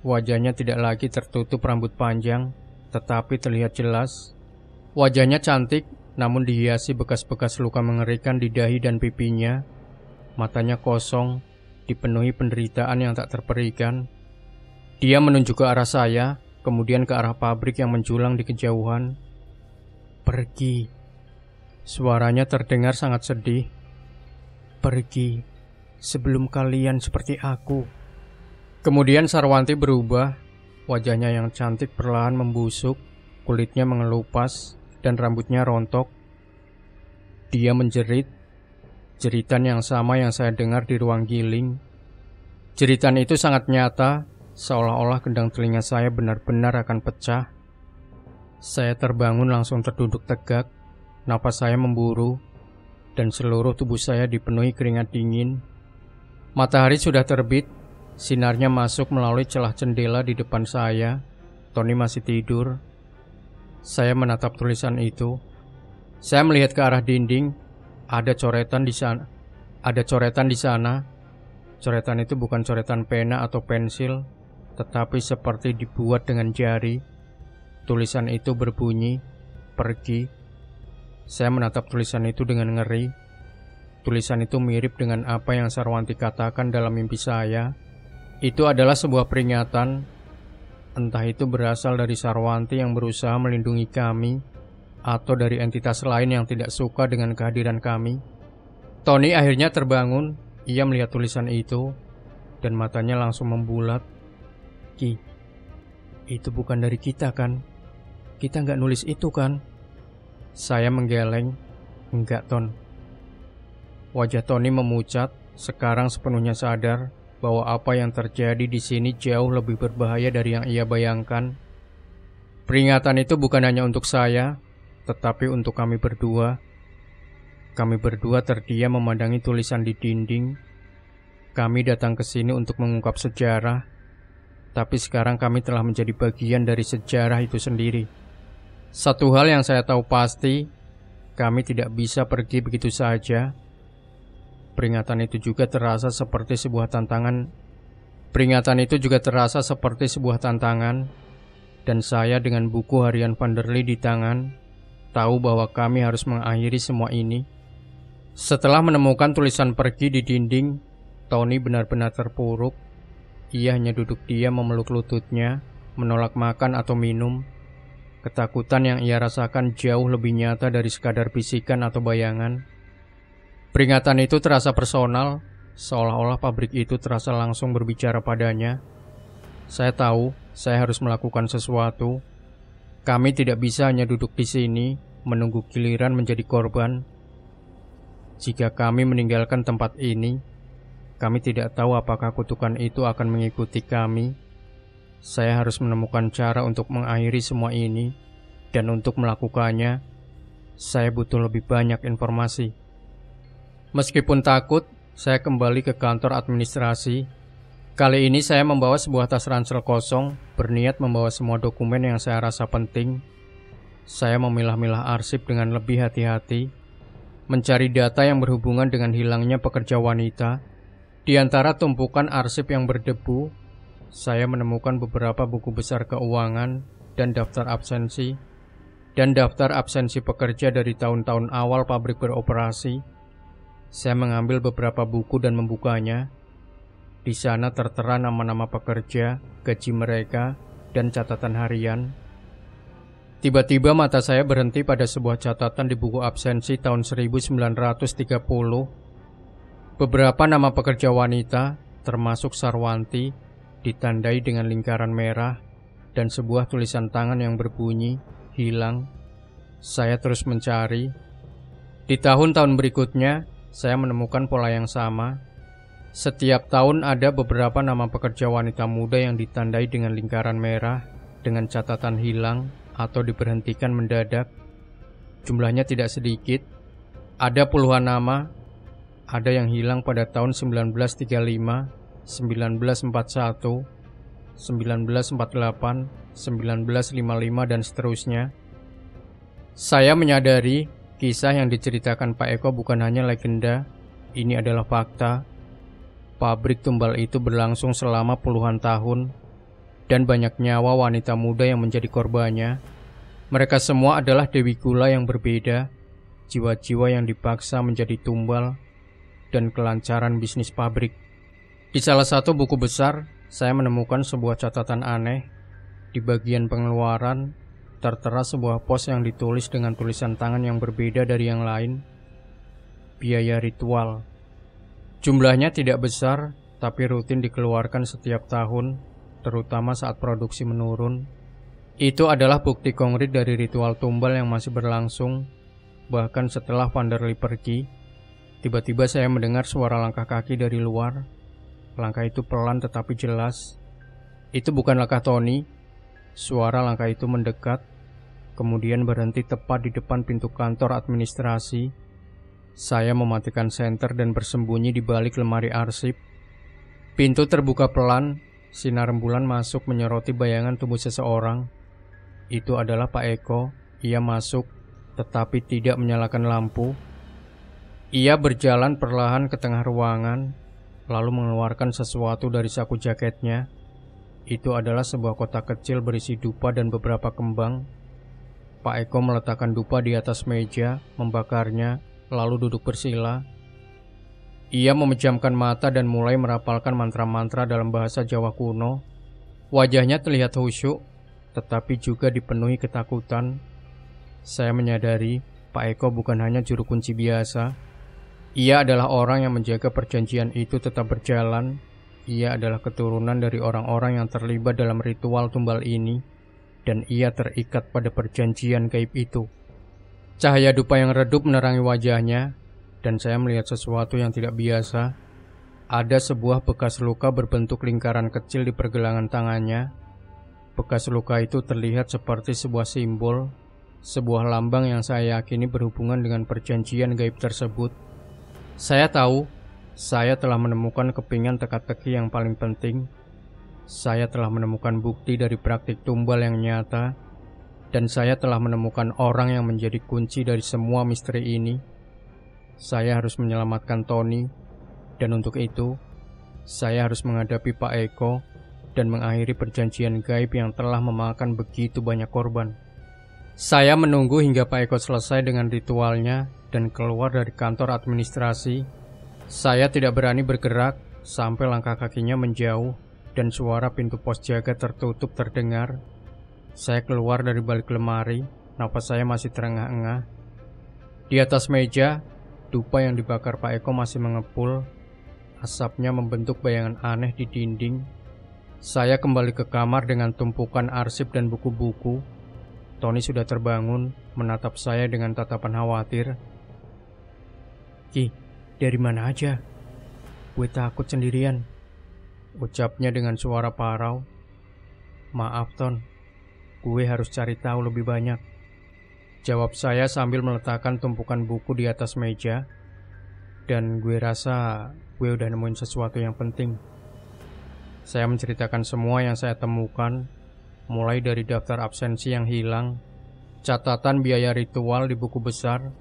Wajahnya tidak lagi tertutup rambut panjang, tetapi terlihat jelas. Wajahnya cantik, namun dihiasi bekas-bekas luka mengerikan di dahi dan pipinya. Matanya kosong, dipenuhi penderitaan yang tak terperikan. Dia menunjuk ke arah saya, kemudian ke arah pabrik yang menjulang di kejauhan. "Pergi." Suaranya terdengar sangat sedih. Pergi sebelum kalian seperti aku. Kemudian Sarwanti berubah, wajahnya yang cantik perlahan membusuk, kulitnya mengelupas, dan rambutnya rontok. Dia menjerit, jeritan yang sama yang saya dengar di ruang giling. Jeritan itu sangat nyata, seolah-olah gendang telinga saya benar-benar akan pecah. Saya terbangun langsung terduduk tegak, napas saya memburu, dan seluruh tubuh saya dipenuhi keringat dingin. Matahari sudah terbit, sinarnya masuk melalui celah jendela di depan saya. Tony masih tidur. Saya menatap tulisan itu. Saya melihat ke arah dinding. Ada coretan di sana. Ada coretan di sana. Coretan itu bukan coretan pena atau pensil, tetapi seperti dibuat dengan jari. Tulisan itu berbunyi, "Pergi." Saya menatap tulisan itu dengan ngeri. Tulisan itu mirip dengan apa yang Sarwanti katakan dalam mimpi saya. Itu adalah sebuah peringatan. Entah itu berasal dari Sarwanti yang berusaha melindungi kami, atau dari entitas lain yang tidak suka dengan kehadiran kami. Tony akhirnya terbangun. Ia melihat tulisan itu, dan matanya langsung membulat. "Ki, itu bukan dari kita kan? Kita nggak nulis itu kan?" Saya menggeleng. "Enggak, Ton." Wajah Tony memucat, sekarang sepenuhnya sadar bahwa apa yang terjadi di sini jauh lebih berbahaya dari yang ia bayangkan. Peringatan itu bukan hanya untuk saya, tetapi untuk kami berdua. Kami berdua terdiam memandangi tulisan di dinding. Kami datang ke sini untuk mengungkap sejarah, tapi sekarang kami telah menjadi bagian dari sejarah itu sendiri. Satu hal yang saya tahu pasti, kami tidak bisa pergi begitu saja. Peringatan itu juga terasa seperti sebuah tantangan. Dan saya dengan buku harian Vanderlei di tangan, tahu bahwa kami harus mengakhiri semua ini. Setelah menemukan tulisan "pergi" di dinding, Tony benar-benar terpuruk. Ia hanya duduk diam memeluk lututnya, menolak makan atau minum. Ketakutan yang ia rasakan jauh lebih nyata dari sekadar bisikan atau bayangan. Peringatan itu terasa personal, seolah-olah pabrik itu terasa langsung berbicara padanya. Saya tahu, saya harus melakukan sesuatu. Kami tidak bisa hanya duduk di sini, menunggu giliran menjadi korban. Jika kami meninggalkan tempat ini, kami tidak tahu apakah kutukan itu akan mengikuti kami. Saya harus menemukan cara untuk mengakhiri semua ini, dan untuk melakukannya, saya butuh lebih banyak informasi. Meskipun takut, saya kembali ke kantor administrasi. Kali ini saya membawa sebuah tas ransel kosong, berniat membawa semua dokumen yang saya rasa penting. Saya memilah-milah arsip dengan lebih hati-hati, mencari data yang berhubungan dengan hilangnya pekerja wanita. Di antara tumpukan arsip yang berdebu, saya menemukan beberapa buku besar keuangan dan daftar absensi pekerja dari tahun-tahun awal pabrik beroperasi. Saya mengambil beberapa buku dan membukanya. Di sana tertera nama-nama pekerja, gaji mereka, dan catatan harian. Tiba-tiba mata saya berhenti pada sebuah catatan di buku absensi tahun 1930. Beberapa nama pekerja wanita, termasuk Sarwanti, ditandai dengan lingkaran merah dan sebuah tulisan tangan yang berbunyi, "Hilang." Saya terus mencari. Di tahun-tahun berikutnya, saya menemukan pola yang sama. Setiap tahun ada beberapa nama pekerja wanita muda yang ditandai dengan lingkaran merah, dengan catatan "hilang" atau diberhentikan mendadak. Jumlahnya tidak sedikit. Ada puluhan nama. Ada yang hilang pada tahun 1935, 1941, 1948, 1955, dan seterusnya. Saya menyadari kisah yang diceritakan Pak Eko bukan hanya legenda, ini adalah fakta. Pabrik tumbal itu berlangsung selama puluhan tahun, dan banyak nyawa wanita muda yang menjadi korbannya. Mereka semua adalah dewi gula yang berbeda, jiwa-jiwa yang dipaksa menjadi tumbal, dan kelancaran bisnis pabrik. Di salah satu buku besar, saya menemukan sebuah catatan aneh. Di bagian pengeluaran, tertera sebuah pos yang ditulis dengan tulisan tangan yang berbeda dari yang lain. Biaya ritual. Jumlahnya tidak besar, tapi rutin dikeluarkan setiap tahun, terutama saat produksi menurun. Itu adalah bukti konkret dari ritual tumbal yang masih berlangsung. Bahkan setelah Vanderlei pergi, tiba-tiba saya mendengar suara langkah kaki dari luar. Langkah itu pelan tetapi jelas. Itu bukan langkah Tony. Suara langkah itu mendekat, kemudian berhenti tepat di depan pintu kantor administrasi. Saya mematikan senter dan bersembunyi di balik lemari arsip. Pintu terbuka pelan, sinar rembulan masuk menyoroti bayangan tubuh seseorang. Itu adalah Pak Eko. Ia masuk, tetapi tidak menyalakan lampu. Ia berjalan perlahan ke tengah ruangan, lalu mengeluarkan sesuatu dari saku jaketnya. Itu adalah sebuah kotak kecil berisi dupa dan beberapa kembang. Pak Eko meletakkan dupa di atas meja, membakarnya, lalu duduk bersila. Ia memejamkan mata dan mulai merapalkan mantra-mantra dalam bahasa Jawa kuno. Wajahnya terlihat khusyuk, tetapi juga dipenuhi ketakutan. Saya menyadari Pak Eko bukan hanya juru kunci biasa. Ia adalah orang yang menjaga perjanjian itu tetap berjalan. Ia adalah keturunan dari orang-orang yang terlibat dalam ritual tumbal ini, dan ia terikat pada perjanjian gaib itu. Cahaya dupa yang redup menerangi wajahnya, dan saya melihat sesuatu yang tidak biasa. Ada sebuah bekas luka berbentuk lingkaran kecil di pergelangan tangannya. Bekas luka itu terlihat seperti sebuah simbol, sebuah lambang yang saya yakini berhubungan dengan perjanjian gaib tersebut. Saya tahu, saya telah menemukan kepingan teka-teki yang paling penting. Saya telah menemukan bukti dari praktik tumbal yang nyata, dan saya telah menemukan orang yang menjadi kunci dari semua misteri ini. Saya harus menyelamatkan Tony, dan untuk itu, saya harus menghadapi Pak Eko dan mengakhiri perjanjian gaib yang telah memakan begitu banyak korban. Saya menunggu hingga Pak Eko selesai dengan ritualnya dan keluar dari kantor administrasi. Saya tidak berani bergerak sampai langkah kakinya menjauh dan suara pintu pos jaga tertutup terdengar. Saya keluar dari balik lemari, napas saya masih terengah-engah. Di atas meja, dupa yang dibakar Pak Eko masih mengepul. Asapnya membentuk bayangan aneh di dinding. Saya kembali ke kamar dengan tumpukan arsip dan buku-buku. Tony sudah terbangun, menatap saya dengan tatapan khawatir. "Ki, dari mana aja? Gue takut sendirian," ucapnya dengan suara parau. "Maaf Ton, gue harus cari tahu lebih banyak," jawab saya sambil meletakkan tumpukan buku di atas meja. "Dan gue rasa gue udah nemuin sesuatu yang penting." Saya menceritakan semua yang saya temukan, mulai dari daftar absensi yang hilang, catatan biaya ritual di buku besar,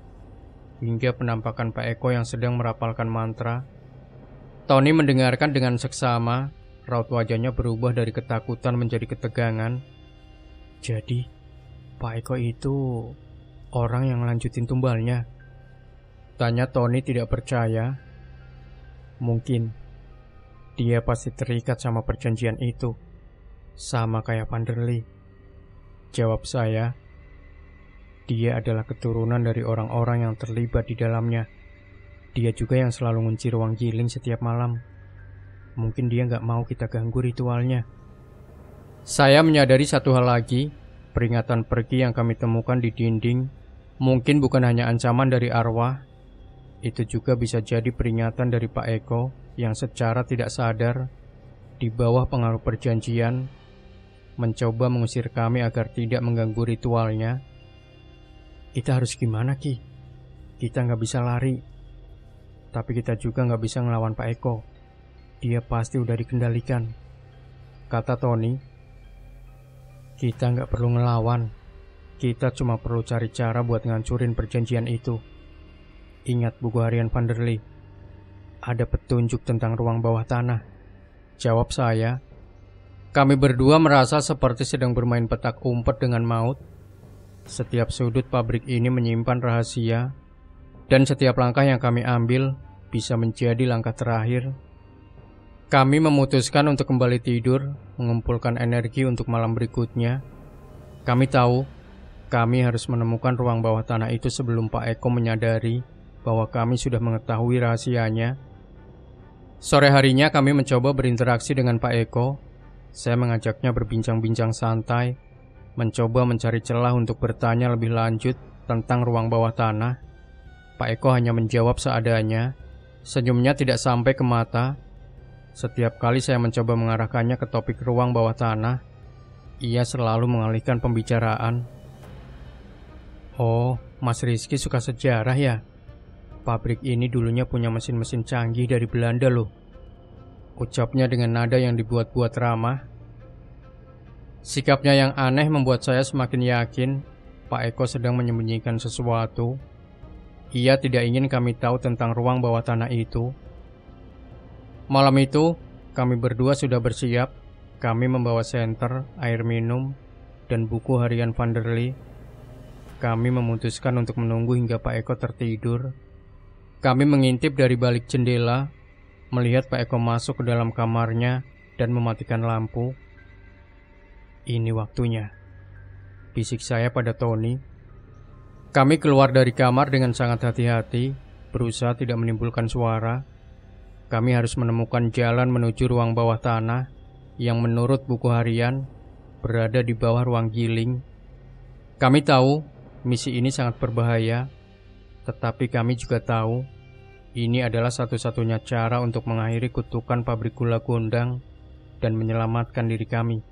hingga penampakan Pak Eko yang sedang merapalkan mantra. Tony mendengarkan dengan seksama, raut wajahnya berubah dari ketakutan menjadi ketegangan. "Jadi, Pak Eko itu orang yang lanjutin tumbalnya?" tanya Tony tidak percaya. "Mungkin. Dia pasti terikat sama perjanjian itu, sama kayak Vanderlei," jawab saya. "Dia adalah keturunan dari orang-orang yang terlibat di dalamnya. Dia juga yang selalu ngunci ruang giling setiap malam. Mungkin dia nggak mau kita ganggu ritualnya." Saya menyadari satu hal lagi, peringatan pergi yang kami temukan di dinding mungkin bukan hanya ancaman dari arwah. Itu juga bisa jadi peringatan dari Pak Eko yang secara tidak sadar, di bawah pengaruh perjanjian, mencoba mengusir kami agar tidak mengganggu ritualnya. "Kita harus gimana, Ki? Kita nggak bisa lari, tapi kita juga nggak bisa ngelawan Pak Eko. Dia pasti udah dikendalikan," kata Tony. "Kita nggak perlu ngelawan. Kita cuma perlu cari cara buat ngancurin perjanjian itu. Ingat buku harian Vanderlei. Ada petunjuk tentang ruang bawah tanah," jawab saya. Kami berdua merasa seperti sedang bermain petak umpet dengan maut. Setiap sudut pabrik ini menyimpan rahasia, dan setiap langkah yang kami ambil bisa menjadi langkah terakhir. Kami memutuskan untuk kembali tidur, mengumpulkan energi untuk malam berikutnya. Kami tahu, kami harus menemukan ruang bawah tanah itu sebelum Pak Eko menyadari bahwa kami sudah mengetahui rahasianya. Sore harinya kami mencoba berinteraksi dengan Pak Eko. Saya mengajaknya berbincang-bincang santai, mencoba mencari celah untuk bertanya lebih lanjut tentang ruang bawah tanah. Pak Eko hanya menjawab seadanya. Senyumnya tidak sampai ke mata. Setiap kali saya mencoba mengarahkannya ke topik ruang bawah tanah, ia selalu mengalihkan pembicaraan. "Oh, Mas Rizky suka sejarah ya? Pabrik ini dulunya punya mesin-mesin canggih dari Belanda loh," ucapnya dengan nada yang dibuat-buat ramah. Sikapnya yang aneh membuat saya semakin yakin Pak Eko sedang menyembunyikan sesuatu. Ia tidak ingin kami tahu tentang ruang bawah tanah itu. Malam itu, kami berdua sudah bersiap. Kami membawa senter, air minum, dan buku harian Van der Lee. Kami memutuskan untuk menunggu hingga Pak Eko tertidur. Kami mengintip dari balik jendela, melihat Pak Eko masuk ke dalam kamarnya dan mematikan lampu. "Ini waktunya," bisik saya pada Tony. Kami keluar dari kamar dengan sangat hati-hati, berusaha tidak menimbulkan suara. Kami harus menemukan jalan menuju ruang bawah tanah yang menurut buku harian berada di bawah ruang giling. Kami tahu misi ini sangat berbahaya, tetapi kami juga tahu ini adalah satu-satunya cara untuk mengakhiri kutukan pabrik gula Gondang dan menyelamatkan diri kami.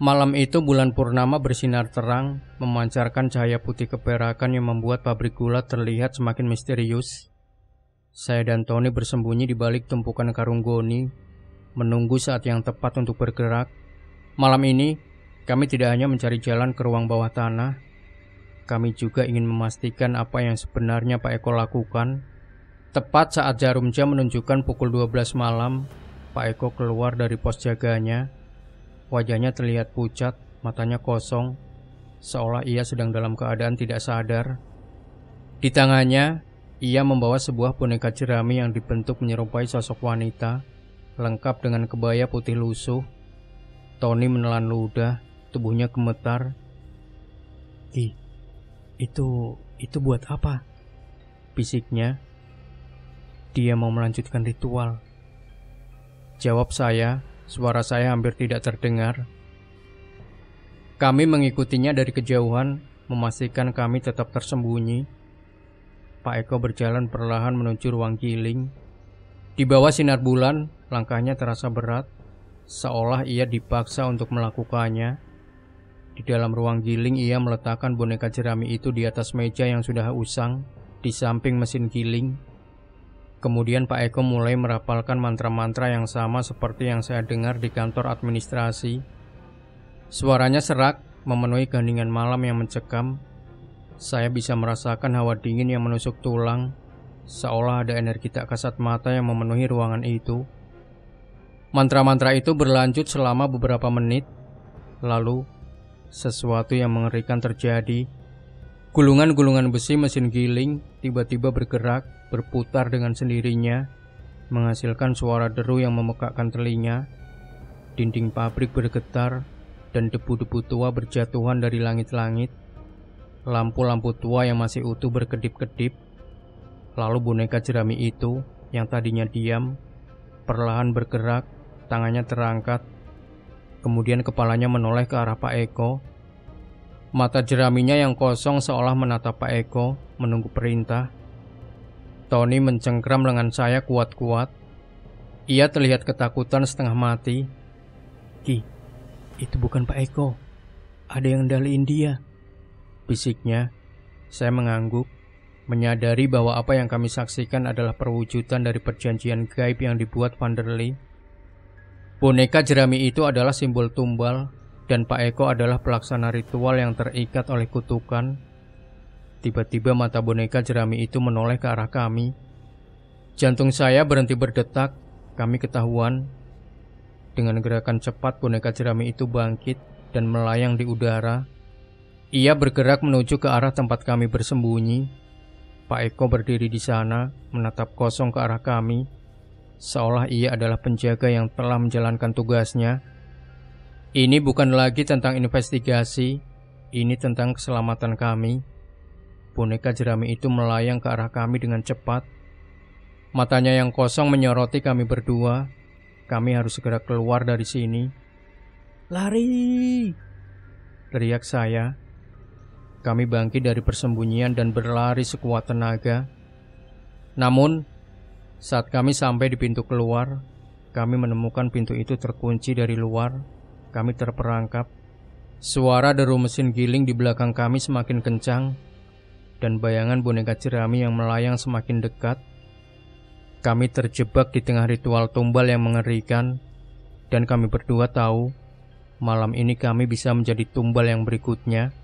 Malam itu bulan purnama bersinar terang, memancarkan cahaya putih keperakan yang membuat pabrik gula terlihat semakin misterius. Saya dan Tony bersembunyi di balik tumpukan karung goni, menunggu saat yang tepat untuk bergerak. Malam ini, kami tidak hanya mencari jalan ke ruang bawah tanah, kami juga ingin memastikan apa yang sebenarnya Pak Eko lakukan. Tepat saat jarum jam menunjukkan pukul 12 malam, Pak Eko keluar dari pos jaganya. Wajahnya terlihat pucat, matanya kosong, seolah ia sedang dalam keadaan tidak sadar. Di tangannya, ia membawa sebuah boneka jerami yang dibentuk menyerupai sosok wanita, lengkap dengan kebaya putih lusuh. Tony menelan ludah, tubuhnya gemetar. "Ki, itu buat apa?" bisiknya. "Dia mau melanjutkan ritual," jawab saya. Suara saya hampir tidak terdengar. Kami mengikutinya dari kejauhan, memastikan kami tetap tersembunyi. Pak Eko berjalan perlahan menuju ruang giling. Di bawah sinar bulan, langkahnya terasa berat, seolah ia dipaksa untuk melakukannya. Di dalam ruang giling, ia meletakkan boneka jerami itu di atas meja yang sudah usang, di samping mesin giling. Kemudian Pak Eko mulai merapalkan mantra-mantra yang sama seperti yang saya dengar di kantor administrasi. Suaranya serak, memenuhi keheningan malam yang mencekam. Saya bisa merasakan hawa dingin yang menusuk tulang, seolah ada energi tak kasat mata yang memenuhi ruangan itu. Mantra-mantra itu berlanjut selama beberapa menit. Lalu, sesuatu yang mengerikan terjadi. Gulungan-gulungan besi mesin giling tiba-tiba bergerak, berputar dengan sendirinya, menghasilkan suara deru yang memekakkan telinga. Dinding pabrik bergetar, dan debu-debu tua berjatuhan dari langit-langit. Lampu-lampu tua yang masih utuh berkedip-kedip. Lalu boneka jerami itu, yang tadinya diam, perlahan bergerak, tangannya terangkat. Kemudian kepalanya menoleh ke arah Pak Eko. Mata jeraminya yang kosong seolah menatap Pak Eko, menunggu perintah. Tony mencengkram lengan saya kuat-kuat. Ia terlihat ketakutan setengah mati. "Ki, itu bukan Pak Eko. Ada yang ngendaliin dia," bisiknya. Saya mengangguk, menyadari bahwa apa yang kami saksikan adalah perwujudan dari perjanjian gaib yang dibuat Van der Lee. Boneka jerami itu adalah simbol tumbal, dan Pak Eko adalah pelaksana ritual yang terikat oleh kutukan. Tiba-tiba mata boneka jerami itu menoleh ke arah kami. Jantung saya berhenti berdetak. Kami ketahuan. Dengan gerakan cepat boneka jerami itu bangkit dan melayang di udara. Ia bergerak menuju ke arah tempat kami bersembunyi. Pak Eko berdiri di sana, menatap kosong ke arah kami, seolah ia adalah penjaga yang telah menjalankan tugasnya. Ini bukan lagi tentang investigasi, ini tentang keselamatan kami. Boneka jerami itu melayang ke arah kami dengan cepat. Matanya yang kosong menyoroti kami berdua. Kami harus segera keluar dari sini. "Lari!" teriak saya. Kami bangkit dari persembunyian dan berlari sekuat tenaga. Namun, saat kami sampai di pintu keluar, kami menemukan pintu itu terkunci dari luar. Kami terperangkap. Suara deru mesin giling di belakang kami semakin kencang, dan bayangan boneka jerami yang melayang semakin dekat. Kami terjebak di tengah ritual tumbal yang mengerikan, dan kami berdua tahu malam ini kami bisa menjadi tumbal yang berikutnya.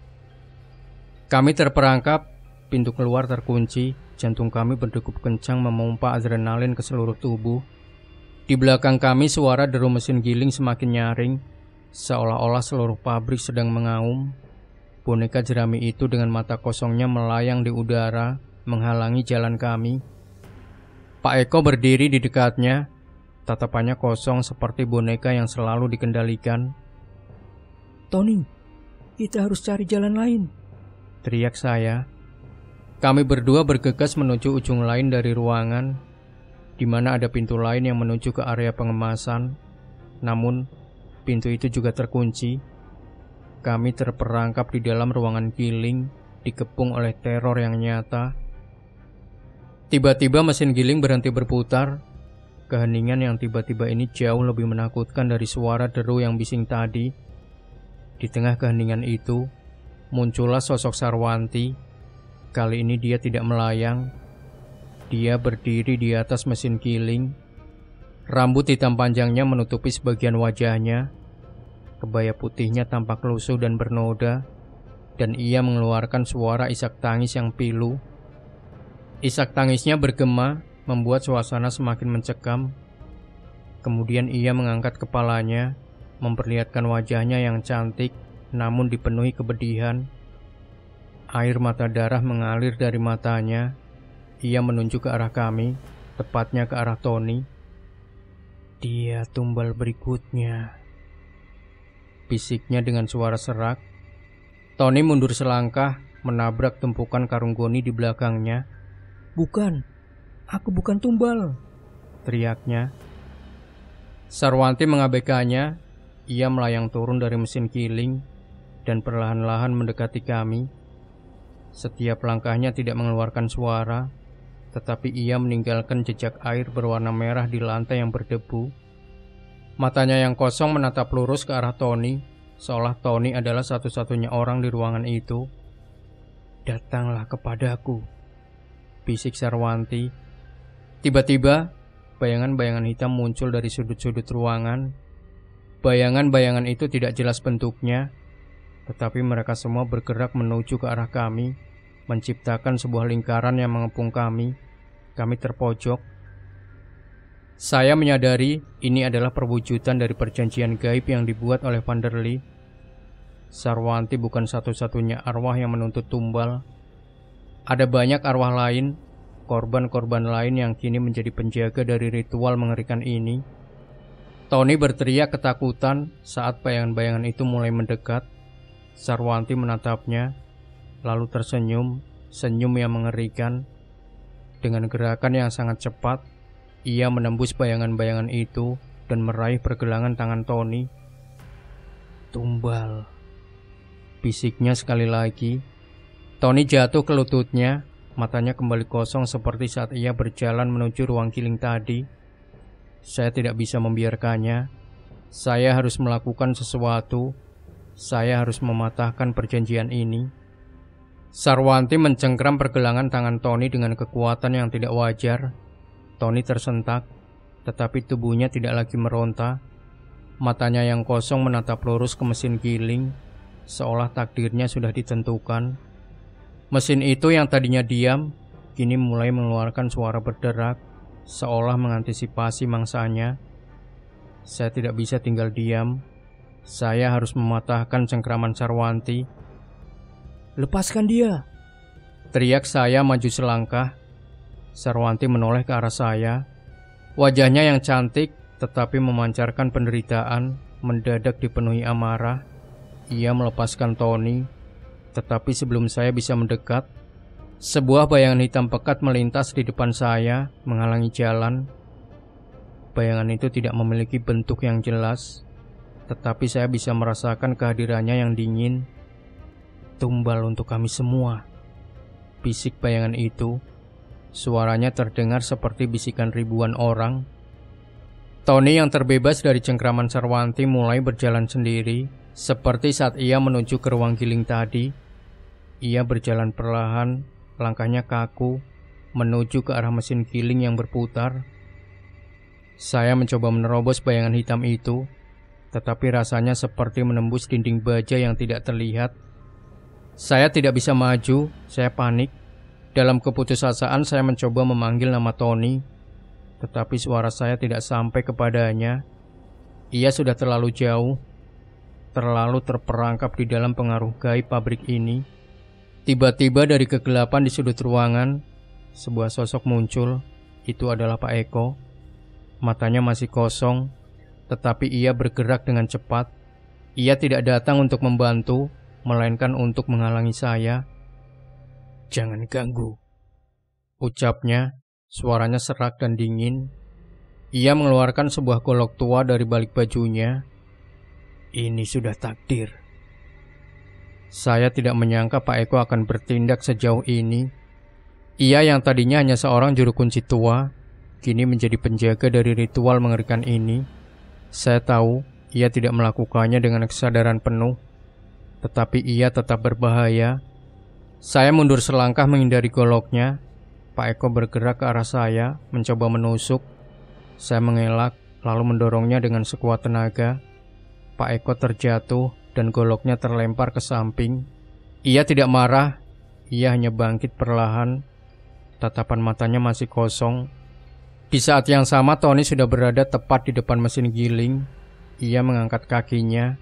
Kami terperangkap, pintu keluar terkunci, jantung kami berdegup kencang memompa adrenalin ke seluruh tubuh. Di belakang kami suara deru mesin giling semakin nyaring, seolah-olah seluruh pabrik sedang mengaum. Boneka jerami itu dengan mata kosongnya melayang di udara, menghalangi jalan kami. Pak Eko berdiri di dekatnya, tatapannya kosong seperti boneka yang selalu dikendalikan. "Tony, kita harus cari jalan lain," teriak saya. Kami berdua bergegas menuju ujung lain dari ruangan, di mana ada pintu lain yang menuju ke area pengemasan. Namun, pintu itu juga terkunci. Kami terperangkap di dalam ruangan giling, dikepung oleh teror yang nyata. Tiba-tiba mesin giling berhenti berputar. Keheningan yang tiba-tiba ini jauh lebih menakutkan dari suara deru yang bising tadi. Di tengah keheningan itu, muncullah sosok Sarwanti. Kali ini dia tidak melayang. Dia berdiri di atas mesin giling. Rambut hitam panjangnya menutupi sebagian wajahnya. Kebaya putihnya tampak lusuh dan bernoda, dan ia mengeluarkan suara isak tangis yang pilu. Isak tangisnya bergema, membuat suasana semakin mencekam. Kemudian ia mengangkat kepalanya, memperlihatkan wajahnya yang cantik, namun dipenuhi kepedihan. Air mata darah mengalir dari matanya. Ia menunjuk ke arah kami, tepatnya ke arah Tony. "Dia tumbal berikutnya," bisiknya dengan suara serak. Tony mundur selangkah, menabrak tumpukan karung goni di belakangnya. "Bukan, aku bukan tumbal," teriaknya. Sarwanti mengabaikannya. Ia melayang turun dari mesin giling dan perlahan-lahan mendekati kami. Setiap langkahnya tidak mengeluarkan suara, tetapi ia meninggalkan jejak air berwarna merah di lantai yang berdebu. Matanya yang kosong menatap lurus ke arah Tony, seolah Tony adalah satu-satunya orang di ruangan itu. "Datanglah kepadaku," bisik Sarwanti. Tiba-tiba, bayangan-bayangan hitam muncul dari sudut-sudut ruangan. Bayangan-bayangan itu tidak jelas bentuknya, tetapi mereka semua bergerak menuju ke arah kami, menciptakan sebuah lingkaran yang mengepung kami. Kami terpojok. Saya menyadari ini adalah perwujudan dari perjanjian gaib yang dibuat oleh Vanderly. Sarwanti bukan satu-satunya arwah yang menuntut tumbal. Ada banyak arwah lain, korban-korban lain yang kini menjadi penjaga dari ritual mengerikan ini. Tony berteriak ketakutan saat bayangan-bayangan itu mulai mendekat. Sarwanti menatapnya, lalu tersenyum, senyum yang mengerikan. Dengan gerakan yang sangat cepat, ia menembus bayangan-bayangan itu dan meraih pergelangan tangan Tony. "Tumbal," bisiknya sekali lagi. Tony jatuh ke lututnya, matanya kembali kosong seperti saat ia berjalan menuju ruang giling tadi. Saya tidak bisa membiarkannya. Saya harus melakukan sesuatu. Saya harus mematahkan perjanjian ini. Sarwanti mencengkram pergelangan tangan Tony dengan kekuatan yang tidak wajar. Tony tersentak, tetapi tubuhnya tidak lagi meronta. Matanya yang kosong menatap lurus ke mesin giling, seolah takdirnya sudah ditentukan. Mesin itu yang tadinya diam, kini mulai mengeluarkan suara berderak, seolah mengantisipasi mangsanya. Saya tidak bisa tinggal diam. Saya harus mematahkan cengkraman Sarwanti. "Lepaskan dia!" teriak saya maju selangkah. Sarwanti menoleh ke arah saya. Wajahnya yang cantik tetapi memancarkan penderitaan mendadak dipenuhi amarah. Ia melepaskan Tony, tetapi sebelum saya bisa mendekat, Sebuah bayangan hitam pekat melintas di depan saya, menghalangi jalan. Bayangan itu tidak memiliki bentuk yang jelas, tetapi saya bisa merasakan kehadirannya yang dingin. Tumbal untuk kami semua, bisik bayangan itu. Suaranya terdengar seperti bisikan ribuan orang. Tony yang terbebas dari cengkraman Sarwanti mulai berjalan sendiri, seperti saat ia menuju ke ruang giling tadi. Ia berjalan perlahan, langkahnya kaku, menuju ke arah mesin giling yang berputar. Saya mencoba menerobos bayangan hitam itu, tetapi rasanya seperti menembus dinding baja yang tidak terlihat. Saya tidak bisa maju, saya panik. Dalam keputusasaan saya mencoba memanggil nama Tony, tetapi suara saya tidak sampai kepadanya. Ia sudah terlalu jauh, terlalu terperangkap di dalam pengaruh gaib pabrik ini. Tiba-tiba dari kegelapan di sudut ruangan, sebuah sosok muncul. Itu adalah Pak Eko. Matanya masih kosong, tetapi ia bergerak dengan cepat. Ia tidak datang untuk membantu, melainkan untuk menghalangi saya. "Jangan ganggu," ucapnya. Suaranya serak dan dingin. Ia mengeluarkan sebuah golok tua dari balik bajunya. "Ini sudah takdir." Saya tidak menyangka Pak Eko akan bertindak sejauh ini. Ia yang tadinya hanya seorang juru kunci tua, kini menjadi penjaga dari ritual mengerikan ini. Saya tahu ia tidak melakukannya dengan kesadaran penuh, tetapi ia tetap berbahaya. Saya mundur selangkah menghindari goloknya. Pak Eko bergerak ke arah saya, mencoba menusuk. Saya mengelak, lalu mendorongnya dengan sekuat tenaga. Pak Eko terjatuh dan goloknya terlempar ke samping. Ia tidak marah, ia hanya bangkit perlahan. Tatapan matanya masih kosong. Di saat yang sama Tony sudah berada tepat di depan mesin giling. Ia mengangkat kakinya,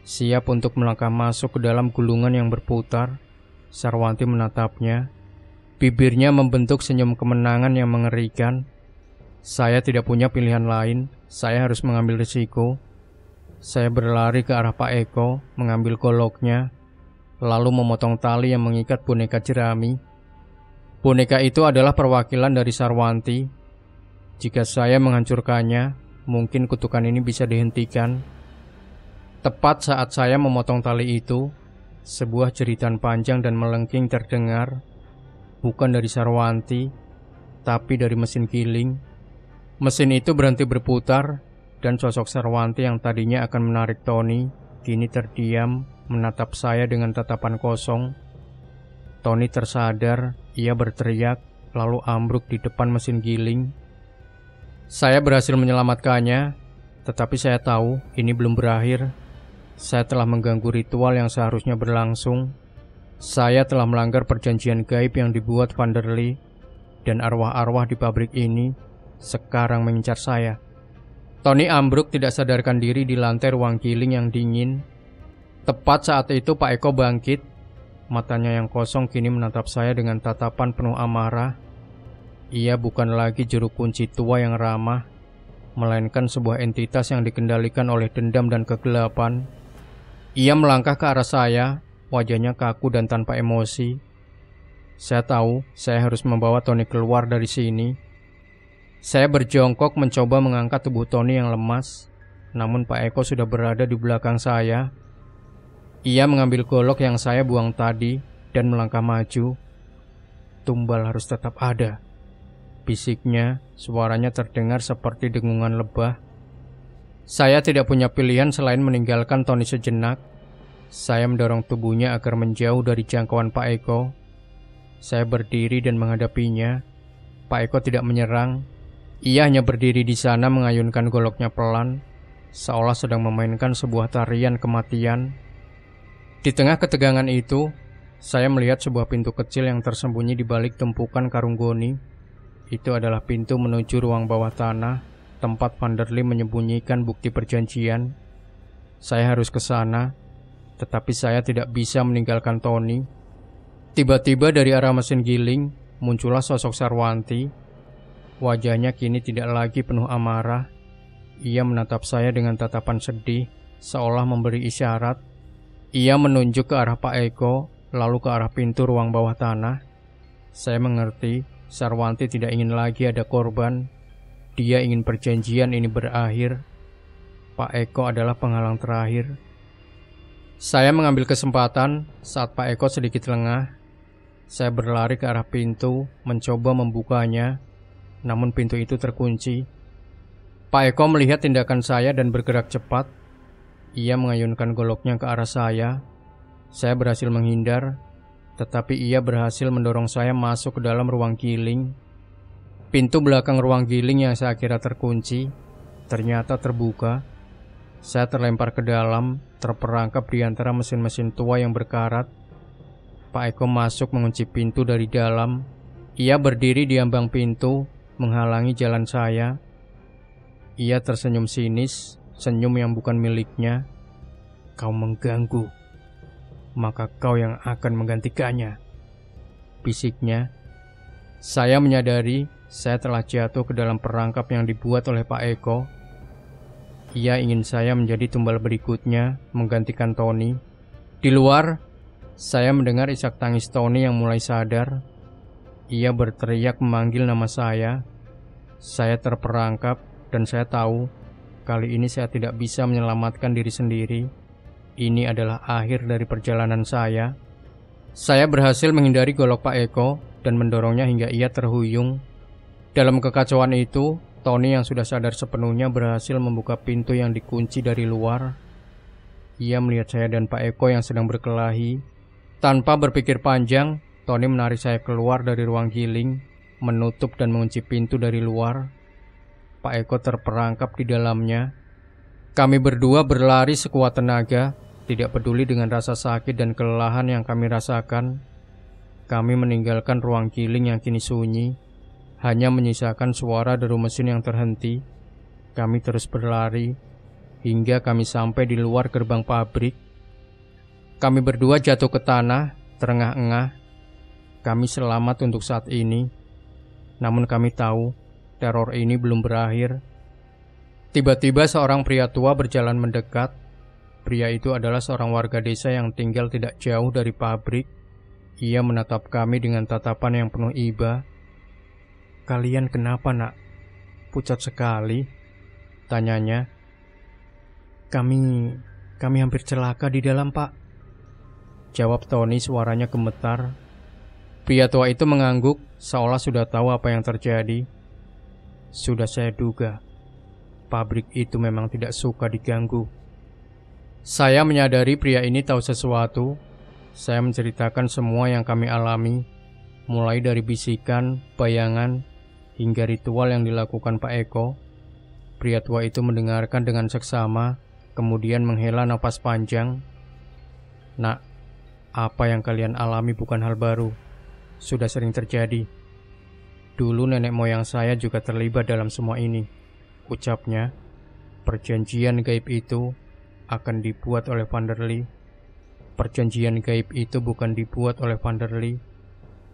siap untuk melangkah masuk ke dalam gulungan yang berputar. Sarwanti menatapnya. Bibirnya membentuk senyum kemenangan yang mengerikan. Saya tidak punya pilihan lain, saya harus mengambil risiko. Saya berlari ke arah Pak Eko, mengambil goloknya, lalu memotong tali yang mengikat boneka jerami. Boneka itu adalah perwakilan dari Sarwanti. Jika saya menghancurkannya, mungkin kutukan ini bisa dihentikan. Tepat saat saya memotong tali itu, sebuah jeritan panjang dan melengking terdengar. Bukan dari Sarwanti, tapi dari mesin giling. Mesin itu berhenti berputar, dan sosok Sarwanti yang tadinya akan menarik Tony, kini terdiam, menatap saya dengan tatapan kosong. Tony tersadar, ia berteriak, lalu ambruk di depan mesin giling. Saya berhasil menyelamatkannya, tetapi saya tahu ini belum berakhir. Saya telah mengganggu ritual yang seharusnya berlangsung. Saya telah melanggar perjanjian gaib yang dibuat Van der Lee, dan arwah-arwah di pabrik ini sekarang mengincar saya. Tony ambruk tidak sadarkan diri di lantai ruang giling yang dingin. Tepat saat itu Pak Eko bangkit. Matanya yang kosong kini menatap saya dengan tatapan penuh amarah. Ia bukan lagi juru kunci tua yang ramah, melainkan sebuah entitas yang dikendalikan oleh dendam dan kegelapan. Ia melangkah ke arah saya, wajahnya kaku dan tanpa emosi. Saya tahu saya harus membawa Tony keluar dari sini. Saya berjongkok mencoba mengangkat tubuh Tony yang lemas, namun Pak Eko sudah berada di belakang saya. Ia mengambil golok yang saya buang tadi dan melangkah maju. "Tumbal harus tetap ada," bisiknya. Suaranya terdengar seperti dengungan lebah. Saya tidak punya pilihan selain meninggalkan Tony sejenak. Saya mendorong tubuhnya agar menjauh dari jangkauan Pak Eko. Saya berdiri dan menghadapinya. Pak Eko tidak menyerang. Ia hanya berdiri di sana mengayunkan goloknya pelan, seolah sedang memainkan sebuah tarian kematian. Di tengah ketegangan itu, saya melihat sebuah pintu kecil yang tersembunyi di balik tumpukan karung goni. Itu adalah pintu menuju ruang bawah tanah, tempat Van der Lee menyembunyikan bukti perjanjian. Saya harus ke sana, tetapi saya tidak bisa meninggalkan Tony. Tiba-tiba dari arah mesin giling, muncullah sosok Sarwanti. Wajahnya kini tidak lagi penuh amarah. Ia menatap saya dengan tatapan sedih, seolah memberi isyarat. Ia menunjuk ke arah Pak Eko, lalu ke arah pintu ruang bawah tanah. Saya mengerti Sarwanti tidak ingin lagi ada korban. Dia ingin perjanjian ini berakhir. Pak Eko adalah penghalang terakhir. Saya mengambil kesempatan saat Pak Eko sedikit lengah. Saya berlari ke arah pintu, mencoba membukanya, namun pintu itu terkunci. Pak Eko melihat tindakan saya dan bergerak cepat. Ia mengayunkan goloknya ke arah saya. Saya berhasil menghindar, tetapi ia berhasil mendorong saya masuk ke dalam ruang giling. Pintu belakang ruang giling yang saya kira terkunci, ternyata terbuka. Saya terlempar ke dalam, terperangkap di antara mesin-mesin tua yang berkarat. Pak Eko masuk mengunci pintu dari dalam. Ia berdiri di ambang pintu, menghalangi jalan saya. Ia tersenyum sinis, senyum yang bukan miliknya. Kau mengganggu, maka kau yang akan menggantikannya, bisiknya. Saya menyadari saya telah jatuh ke dalam perangkap yang dibuat oleh Pak Eko. Ia ingin saya menjadi tumbal berikutnya, menggantikan Tony. Di luar, saya mendengar isak tangis Tony yang mulai sadar. Ia berteriak memanggil nama saya. Saya terperangkap dan saya tahu kali ini saya tidak bisa menyelamatkan diri sendiri. Ini adalah akhir dari perjalanan saya. Saya berhasil menghindari golok Pak Eko dan mendorongnya hingga ia terhuyung. Dalam kekacauan itu, Tony yang sudah sadar sepenuhnya berhasil membuka pintu yang dikunci dari luar. Ia melihat saya dan Pak Eko yang sedang berkelahi. Tanpa berpikir panjang, Tony menarik saya keluar dari ruang giling, menutup dan mengunci pintu dari luar. Pak Eko terperangkap di dalamnya. Kami berdua berlari sekuat tenaga, tidak peduli dengan rasa sakit dan kelelahan yang kami rasakan. Kami meninggalkan ruang giling yang kini sunyi, hanya menyisakan suara deru mesin yang terhenti. Kami terus berlari hingga kami sampai di luar gerbang pabrik. Kami berdua jatuh ke tanah, terengah-engah. Kami selamat untuk saat ini, namun kami tahu teror ini belum berakhir. Tiba-tiba seorang pria tua berjalan mendekat. Pria itu adalah seorang warga desa yang tinggal tidak jauh dari pabrik. Ia menatap kami dengan tatapan yang penuh iba. "Kalian kenapa, nak? Pucat sekali," tanyanya. Kami hampir celaka di dalam, Pak," jawab Tony, suaranya gemetar. Pria tua itu mengangguk, seolah sudah tahu apa yang terjadi. "Sudah saya duga, pabrik itu memang tidak suka diganggu." Saya menyadari pria ini tahu sesuatu. Saya menceritakan semua yang kami alami, mulai dari bisikan, bayangan, hingga ritual yang dilakukan Pak Eko. Pria tua itu mendengarkan dengan seksama, kemudian menghela napas panjang. "Nak, apa yang kalian alami bukan hal baru. Sudah sering terjadi. Dulu nenek moyang saya juga terlibat dalam semua ini," ucapnya. "Perjanjian gaib itu akan dibuat oleh Vanderlei. Perjanjian gaib itu bukan dibuat oleh Vanderlei,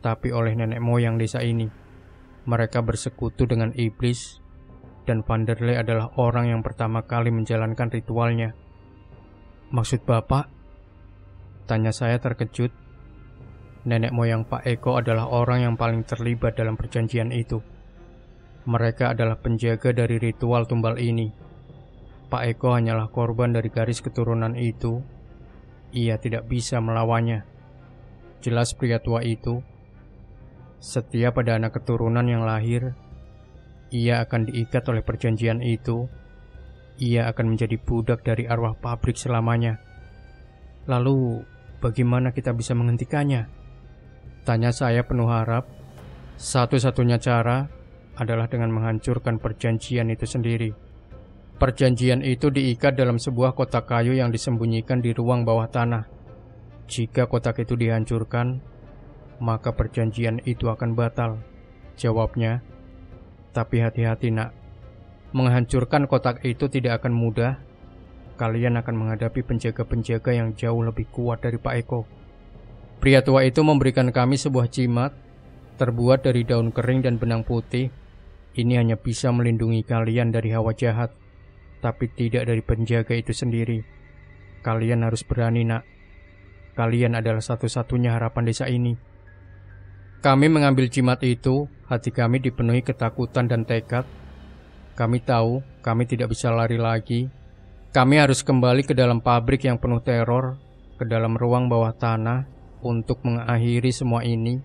tapi oleh nenek moyang desa ini. Mereka bersekutu dengan iblis, dan Vanderlei adalah orang yang pertama kali menjalankan ritualnya." "Maksud Bapak?" tanya saya terkejut. Nenek moyang Pak Eko adalah orang yang paling terlibat dalam perjanjian itu. Mereka adalah penjaga dari ritual tumbal ini. Pak Eko hanyalah korban dari garis keturunan itu. Ia tidak bisa melawannya. Jelas pria tua itu. Setiap ada anak keturunan yang lahir, ia akan diikat oleh perjanjian itu. Ia akan menjadi budak dari arwah pabrik selamanya. "Lalu, bagaimana kita bisa menghentikannya?" tanya saya penuh harap. "Satu-satunya cara adalah dengan menghancurkan perjanjian itu sendiri." Perjanjian itu diikat dalam sebuah kotak kayu yang disembunyikan di ruang bawah tanah. Jika kotak itu dihancurkan, maka perjanjian itu akan batal, jawabnya. "Tapi hati-hati, nak. Menghancurkan kotak itu tidak akan mudah. Kalian akan menghadapi penjaga-penjaga yang jauh lebih kuat dari Pak Eko." Pria tua itu memberikan kami sebuah jimat, terbuat dari daun kering dan benang putih. "Ini hanya bisa melindungi kalian dari hawa jahat, tapi tidak dari penjaga itu sendiri. Kalian harus berani, nak. Kalian adalah satu-satunya harapan desa ini." Kami mengambil jimat itu, hati kami dipenuhi ketakutan dan tekad. Kami tahu kami tidak bisa lari lagi. Kami harus kembali ke dalam pabrik yang penuh teror, ke dalam ruang bawah tanah untuk mengakhiri semua ini.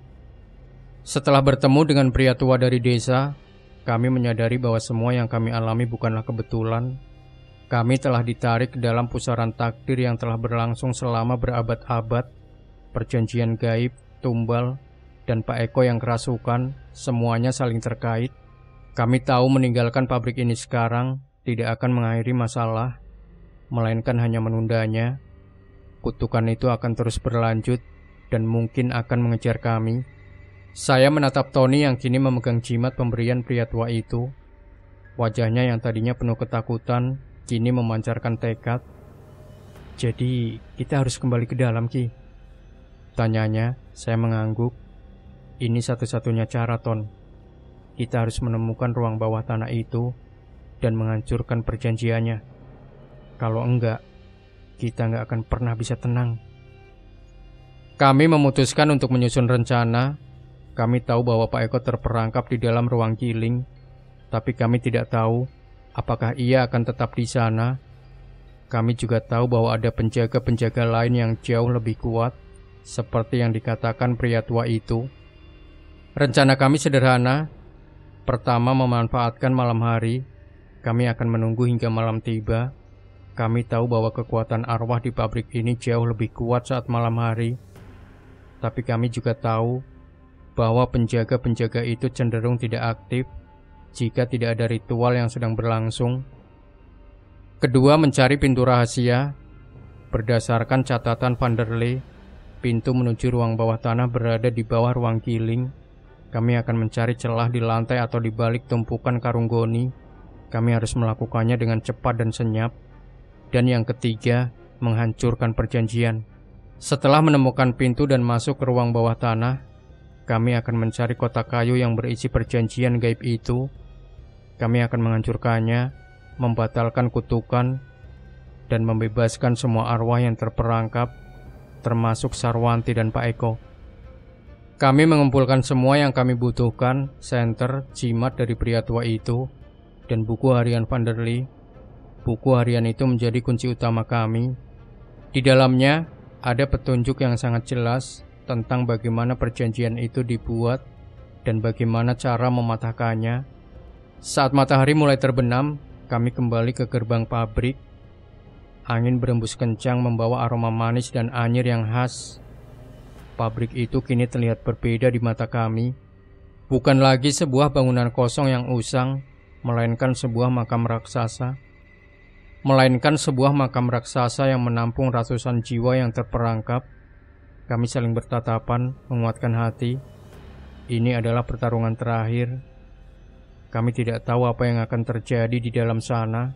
Setelah bertemu dengan pria tua dari desa, kami menyadari bahwa semua yang kami alami bukanlah kebetulan. Kami telah ditarik ke dalam pusaran takdir yang telah berlangsung selama berabad-abad. Perjanjian gaib, tumbal, dan Pak Eko yang kerasukan, semuanya saling terkait. Kami tahu meninggalkan pabrik ini sekarang tidak akan mengakhiri masalah, melainkan hanya menundanya. Kutukan itu akan terus berlanjut dan mungkin akan mengejar kami. Saya menatap Tony yang kini memegang jimat pemberian pria tua itu. Wajahnya yang tadinya penuh ketakutan, kini memancarkan tekad. Jadi, kita harus kembali ke dalam, Ki? Tanyanya, saya mengangguk. Ini satu-satunya cara, Ton. Kita harus menemukan ruang bawah tanah itu dan menghancurkan perjanjiannya. Kalau enggak, kita nggak akan pernah bisa tenang. Kami memutuskan untuk menyusun rencana. Kami tahu bahwa Pak Eko terperangkap di dalam ruang giling, tapi kami tidak tahu apakah ia akan tetap di sana. Kami juga tahu bahwa ada penjaga-penjaga lain yang jauh lebih kuat, seperti yang dikatakan pria tua itu. Rencana kami sederhana. Pertama, memanfaatkan malam hari. Kami akan menunggu hingga malam tiba. Kami tahu bahwa kekuatan arwah di pabrik ini jauh lebih kuat saat malam hari. Tapi kami juga tahu bahwa penjaga-penjaga itu cenderung tidak aktif jika tidak ada ritual yang sedang berlangsung. Kedua, mencari pintu rahasia. Berdasarkan catatan Vanderlei, pintu menuju ruang bawah tanah berada di bawah ruang giling. Kami akan mencari celah di lantai atau di balik tumpukan karung goni. Kami harus melakukannya dengan cepat dan senyap. Dan yang ketiga, menghancurkan perjanjian. Setelah menemukan pintu dan masuk ke ruang bawah tanah, kami akan mencari kotak kayu yang berisi perjanjian gaib itu. Kami akan menghancurkannya, membatalkan kutukan, dan membebaskan semua arwah yang terperangkap, termasuk Sarwanti dan Pak Eko. Kami mengumpulkan semua yang kami butuhkan, senter, jimat dari pria tua itu, dan buku harian Vanderlei. Buku harian itu menjadi kunci utama kami. Di dalamnya ada petunjuk yang sangat jelas tentang bagaimana perjanjian itu dibuat dan bagaimana cara mematahkannya. Saat matahari mulai terbenam, kami kembali ke gerbang pabrik. Angin berembus kencang membawa aroma manis dan anyir yang khas. Pabrik itu kini terlihat berbeda di mata kami. Bukan lagi sebuah bangunan kosong yang usang, melainkan sebuah makam raksasa. Yang menampung ratusan jiwa yang terperangkap. Kami saling bertatapan, menguatkan hati. Ini adalah pertarungan terakhir. Kami tidak tahu apa yang akan terjadi di dalam sana,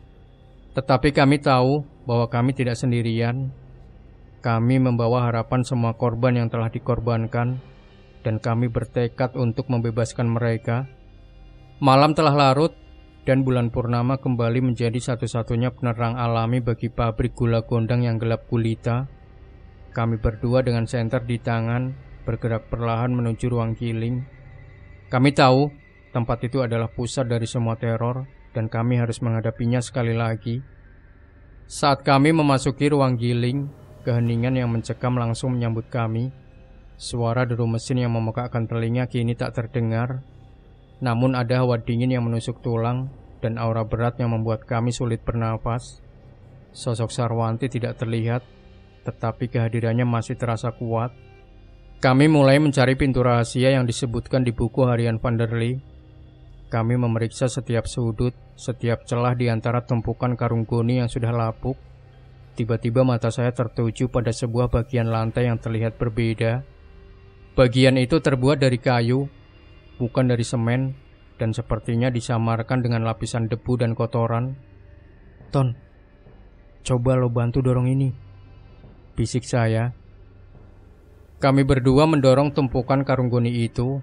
tetapi kami tahu bahwa kami tidak sendirian. Kami membawa harapan semua korban yang telah dikorbankan, dan kami bertekad untuk membebaskan mereka. Malam telah larut, dan bulan purnama kembali menjadi satu-satunya penerang alami bagi pabrik gula gondang yang gelap gulita. Kami berdua dengan senter di tangan, bergerak perlahan menuju ruang giling. Kami tahu tempat itu adalah pusat dari semua teror, dan kami harus menghadapinya sekali lagi. Saat kami memasuki ruang giling, keheningan yang mencekam langsung menyambut kami. Suara deru mesin yang memekakkan telinga kini tak terdengar. Namun ada hawa dingin yang menusuk tulang dan aura berat yang membuat kami sulit bernafas. Sosok Sarwanti tidak terlihat, tetapi kehadirannya masih terasa kuat. Kami mulai mencari pintu rahasia yang disebutkan di buku harian Vanderlei. Kami memeriksa setiap sudut, setiap celah di antara tumpukan karung goni yang sudah lapuk. Tiba-tiba mata saya tertuju pada sebuah bagian lantai yang terlihat berbeda. Bagian itu terbuat dari kayu, bukan dari semen, dan sepertinya disamarkan dengan lapisan debu dan kotoran. Ton, coba lo bantu dorong ini, bisik saya. Kami berdua mendorong tumpukan karung goni itu.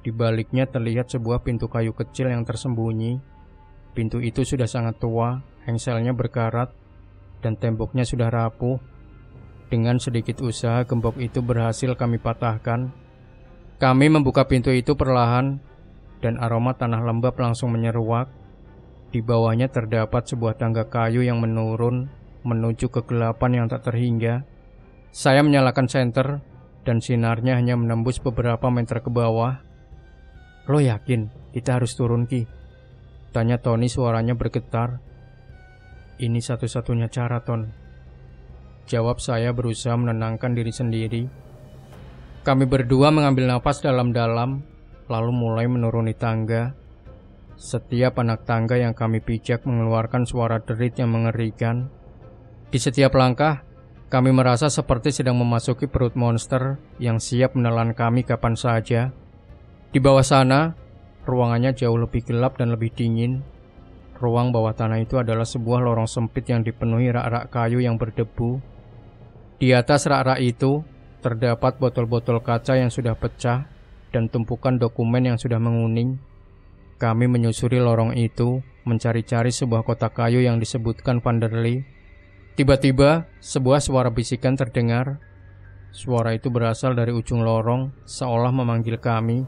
Di baliknya terlihat sebuah pintu kayu kecil yang tersembunyi. Pintu itu sudah sangat tua, engselnya berkarat, dan temboknya sudah rapuh. Dengan sedikit usaha, gembok itu berhasil kami patahkan. Kami membuka pintu itu perlahan, dan aroma tanah lembab langsung menyeruak. Di bawahnya terdapat sebuah tangga kayu yang menurun menuju kegelapan yang tak terhingga. Saya menyalakan senter, dan sinarnya hanya menembus beberapa meter ke bawah. "Lo yakin kita harus turun, Ki?" tanya Tony, suaranya bergetar. "Ini satu-satunya cara, Ton," jawab saya berusaha menenangkan diri sendiri. Kami berdua mengambil napas dalam-dalam, lalu mulai menuruni tangga. Setiap anak tangga yang kami pijak mengeluarkan suara derit yang mengerikan. Di setiap langkah, kami merasa seperti sedang memasuki perut monster yang siap menelan kami kapan saja. Di bawah sana, ruangannya jauh lebih gelap dan lebih dingin. Ruang bawah tanah itu adalah sebuah lorong sempit yang dipenuhi rak-rak kayu yang berdebu. Di atas rak-rak itu, terdapat botol-botol kaca yang sudah pecah dan tumpukan dokumen yang sudah menguning. Kami menyusuri lorong itu, mencari-cari sebuah kotak kayu yang disebutkan Vanderlei. Tiba-tiba, sebuah suara bisikan terdengar. Suara itu berasal dari ujung lorong, seolah memanggil kami.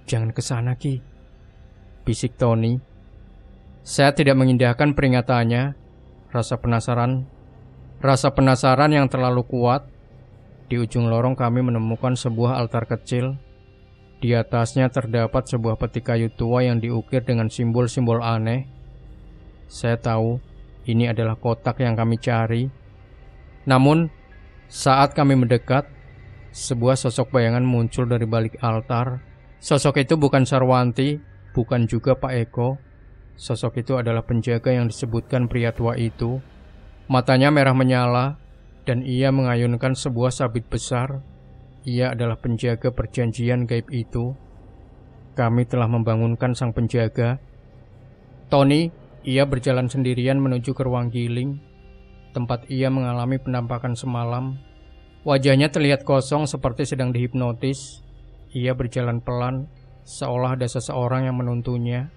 "Jangan ke sana, Ki," bisik Tony. Saya tidak mengindahkan peringatannya. Rasa penasaran yang terlalu kuat. Di ujung lorong kami menemukan sebuah altar kecil. Di atasnya terdapat sebuah peti kayu tua yang diukir dengan simbol-simbol aneh. Saya tahu ini adalah kotak yang kami cari. Namun, saat kami mendekat, sebuah sosok bayangan muncul dari balik altar. Sosok itu bukan Sarwanti, bukan juga Pak Eko. Sosok itu adalah penjaga yang disebutkan pria tua itu. Matanya merah menyala, dan ia mengayunkan sebuah sabit besar. Ia adalah penjaga perjanjian gaib itu. Kami telah membangunkan sang penjaga. Tony, ia berjalan sendirian menuju ke ruang giling, tempat ia mengalami penampakan semalam. Wajahnya terlihat kosong seperti sedang dihipnotis. Ia berjalan pelan, seolah ada seseorang yang menuntunnya.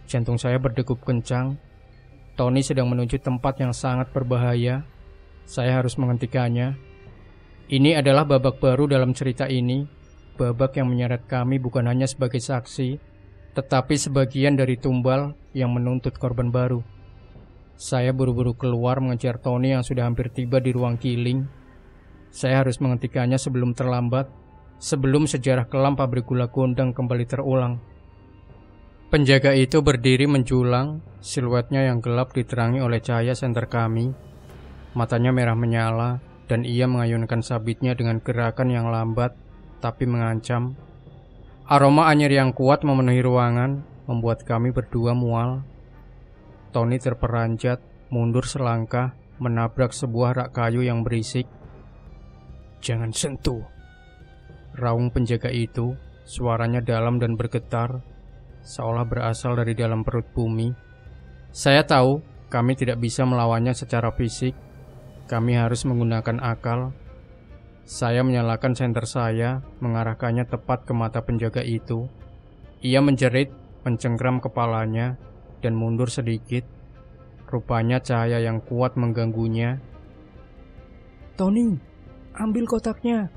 Jantung saya berdegup kencang. Tony sedang menuju tempat yang sangat berbahaya. Saya harus menghentikannya. Ini adalah babak baru dalam cerita ini. Babak yang menyeret kami bukan hanya sebagai saksi, tetapi sebagian dari tumbal yang menuntut korban baru. Saya buru-buru keluar mengejar Tony yang sudah hampir tiba di ruang giling. Saya harus menghentikannya sebelum terlambat, sebelum sejarah kelam pabrik gula Gondang kembali terulang. Penjaga itu berdiri menjulang, siluetnya yang gelap diterangi oleh cahaya senter kami. Matanya merah menyala, dan ia mengayunkan sabitnya dengan gerakan yang lambat, tapi mengancam. Aroma anyir yang kuat memenuhi ruangan, membuat kami berdua mual. Tony terperanjat, mundur selangkah, menabrak sebuah rak kayu yang berisik. "Jangan sentuh," raung penjaga itu. Suaranya dalam dan bergetar, seolah berasal dari dalam perut bumi. Saya tahu kami tidak bisa melawannya secara fisik. Kami harus menggunakan akal. Saya menyalakan senter saya, mengarahkannya tepat ke mata penjaga itu. Ia menjerit, mencengkram kepalanya, dan mundur sedikit. Rupanya cahaya yang kuat mengganggunya. "Tony, ambil kotaknya!"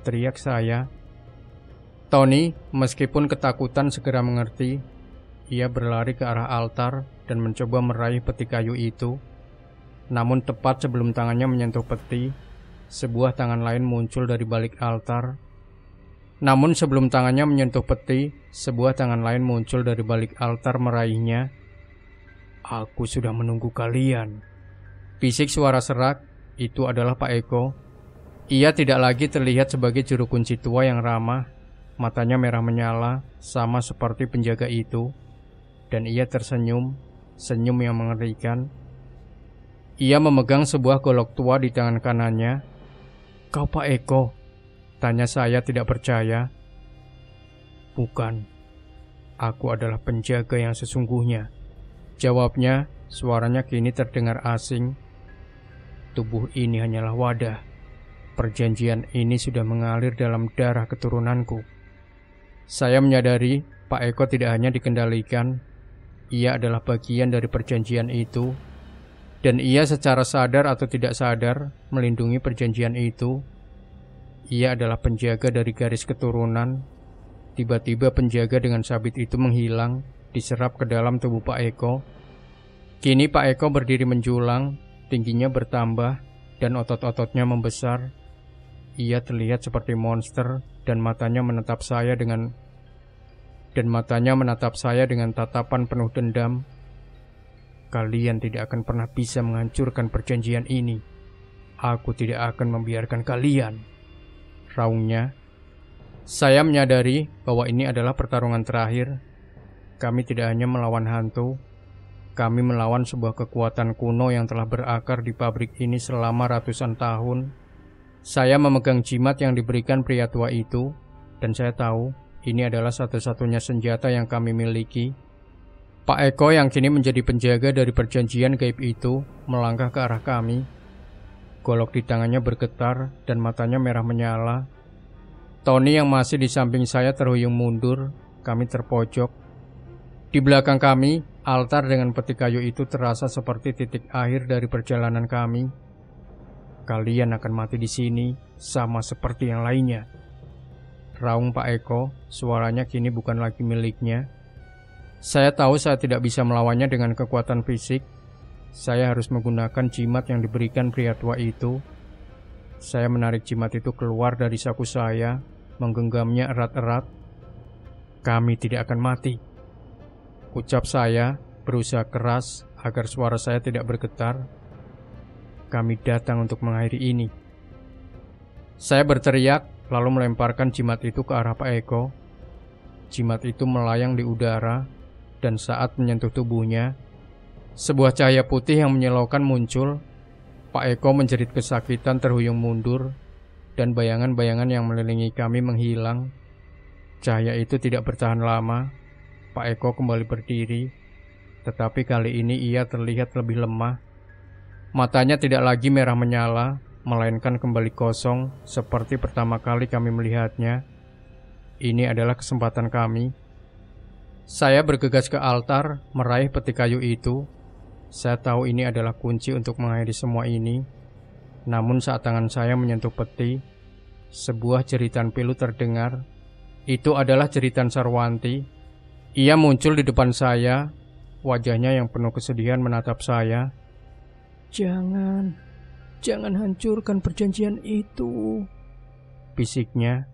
teriak saya. Tony, meskipun ketakutan, segera mengerti. Ia berlari ke arah altar dan mencoba meraih peti kayu itu. Namun tepat sebelum tangannya menyentuh peti, sebuah tangan lain muncul dari balik altar. Meraihnya. "Aku sudah menunggu kalian," bisik suara serak. Itu adalah Pak Eko. Ia tidak lagi terlihat sebagai juru kunci tua yang ramah. Matanya merah menyala, sama seperti penjaga itu. Dan ia tersenyum, senyum yang mengerikan. Ia memegang sebuah golok tua di tangan kanannya. "Kau Pak Eko?" tanya saya tidak percaya. "Bukan, aku adalah penjaga yang sesungguhnya," jawabnya. Suaranya kini terdengar asing. "Tubuh ini hanyalah wadah. Perjanjian ini sudah mengalir dalam darah keturunanku." Saya menyadari Pak Eko tidak hanya dikendalikan, ia adalah bagian dari perjanjian itu, dan ia secara sadar atau tidak sadar melindungi perjanjian itu. Ia adalah penjaga dari garis keturunan. Tiba-tiba penjaga dengan sabit itu menghilang, diserap ke dalam tubuh Pak Eko. Kini Pak Eko berdiri menjulang, tingginya bertambah, dan otot-ototnya membesar. Ia terlihat seperti monster, dan matanya menatap saya dengan tatapan penuh dendam. Kalian tidak akan pernah bisa menghancurkan perjanjian ini. Aku tidak akan membiarkan kalian, raungnya. Saya menyadari bahwa ini adalah pertarungan terakhir. Kami tidak hanya melawan hantu, kami melawan sebuah kekuatan kuno yang telah berakar di pabrik ini selama ratusan tahun. Saya memegang jimat yang diberikan pria tua itu, dan saya tahu ini adalah satu-satunya senjata yang kami miliki. Pak Eko yang kini menjadi penjaga dari perjanjian gaib itu melangkah ke arah kami. Golok di tangannya bergetar dan matanya merah menyala. Tony yang masih di samping saya terhuyung mundur. Kami terpojok. Di belakang kami, altar dengan peti kayu itu terasa seperti titik akhir dari perjalanan kami. Kalian akan mati di sini, sama seperti yang lainnya, raung Pak Eko. Suaranya kini bukan lagi miliknya. Saya tahu saya tidak bisa melawannya dengan kekuatan fisik. Saya harus menggunakan jimat yang diberikan pria tua itu. Saya menarik jimat itu keluar dari saku saya, menggenggamnya erat-erat. Kami tidak akan mati, ucap saya, berusaha keras agar suara saya tidak bergetar. Kami datang untuk mengakhiri ini. Saya berteriak, lalu melemparkan jimat itu ke arah Pak Eko. Jimat itu melayang di udara, dan saat menyentuh tubuhnya, sebuah cahaya putih yang menyilaukan muncul. Pak Eko menjerit kesakitan, terhuyung mundur, dan bayangan-bayangan yang mengelilingi kami menghilang. Cahaya itu tidak bertahan lama. Pak Eko kembali berdiri, tetapi kali ini ia terlihat lebih lemah. Matanya tidak lagi merah menyala, melainkan kembali kosong, seperti pertama kali kami melihatnya. Ini adalah kesempatan kami. Saya bergegas ke altar, meraih peti kayu itu. Saya tahu ini adalah kunci untuk mengakhiri semua ini. Namun saat tangan saya menyentuh peti, sebuah jeritan pilu terdengar. Itu adalah jeritan Sarwanti. Ia muncul di depan saya, wajahnya yang penuh kesedihan menatap saya. Jangan hancurkan perjanjian itu, bisiknya.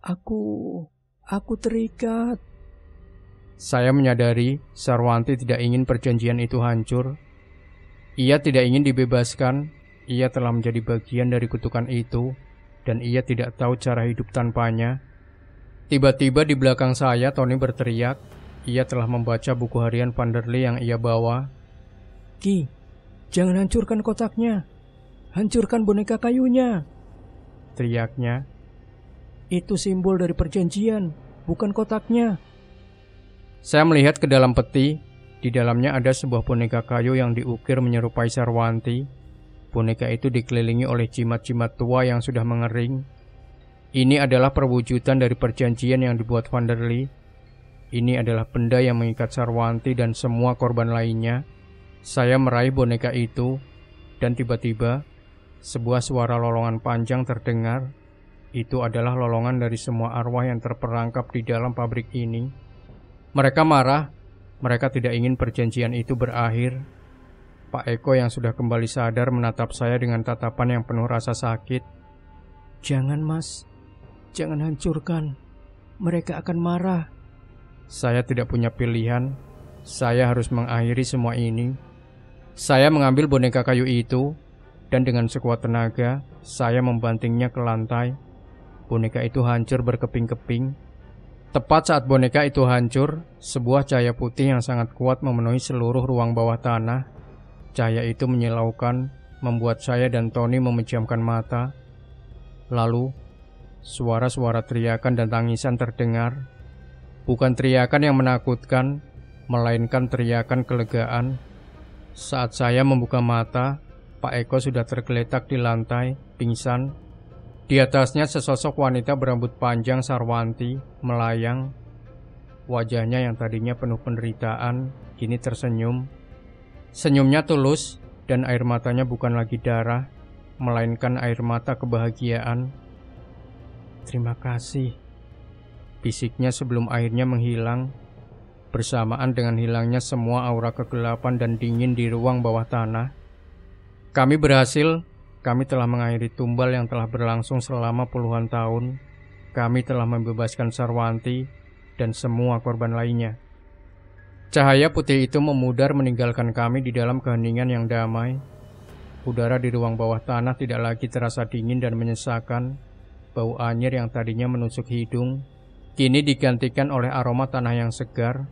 Aku terikat. Saya menyadari Sarwanti tidak ingin perjanjian itu hancur. Ia tidak ingin dibebaskan. Ia telah menjadi bagian dari kutukan itu, dan ia tidak tahu cara hidup tanpanya. Tiba-tiba di belakang saya, Tony berteriak. Ia telah membaca buku harian Vanderlei yang ia bawa. Ki, jangan hancurkan kotaknya. Hancurkan boneka kayunya, teriaknya. Itu simbol dari perjanjian, bukan kotaknya. Saya melihat ke dalam peti. Di dalamnya ada sebuah boneka kayu yang diukir menyerupai Sarwanti. Boneka itu dikelilingi oleh jimat-jimat tua yang sudah mengering. Ini adalah perwujudan dari perjanjian yang dibuat Vanderlei. Ini adalah benda yang mengikat Sarwanti dan semua korban lainnya. Saya meraih boneka itu, dan tiba-tiba sebuah suara lolongan panjang terdengar. Itu adalah lolongan dari semua arwah yang terperangkap di dalam pabrik ini. Mereka marah. Mereka tidak ingin perjanjian itu berakhir. Pak Eko yang sudah kembali sadar menatap saya dengan tatapan yang penuh rasa sakit. Jangan, Mas. Jangan hancurkan. Mereka akan marah. Saya tidak punya pilihan. Saya harus mengakhiri semua ini. Saya mengambil boneka kayu itu, dan dengan sekuat tenaga, saya membantingnya ke lantai. Boneka itu hancur berkeping-keping. Tepat saat boneka itu hancur, sebuah cahaya putih yang sangat kuat memenuhi seluruh ruang bawah tanah. Cahaya itu menyilaukan, membuat saya dan Tony memejamkan mata. Lalu, suara-suara teriakan dan tangisan terdengar. Bukan teriakan yang menakutkan, melainkan teriakan kelegaan. Saat saya membuka mata, Pak Eko sudah tergeletak di lantai, pingsan. Di atasnya sesosok wanita berambut panjang Sarwanti melayang. Wajahnya yang tadinya penuh penderitaan kini tersenyum. Senyumnya tulus, dan air matanya bukan lagi darah, melainkan air mata kebahagiaan. Terima kasih, bisiknya sebelum airnya menghilang, bersamaan dengan hilangnya semua aura kegelapan dan dingin di ruang bawah tanah. Kami berhasil, kami telah mengakhiri tumbal yang telah berlangsung selama puluhan tahun. Kami telah membebaskan Sarwanti dan semua korban lainnya. Cahaya putih itu memudar meninggalkan kami di dalam keheningan yang damai. Udara di ruang bawah tanah tidak lagi terasa dingin dan menyesakan. Bau anyir yang tadinya menusuk hidung kini digantikan oleh aroma tanah yang segar.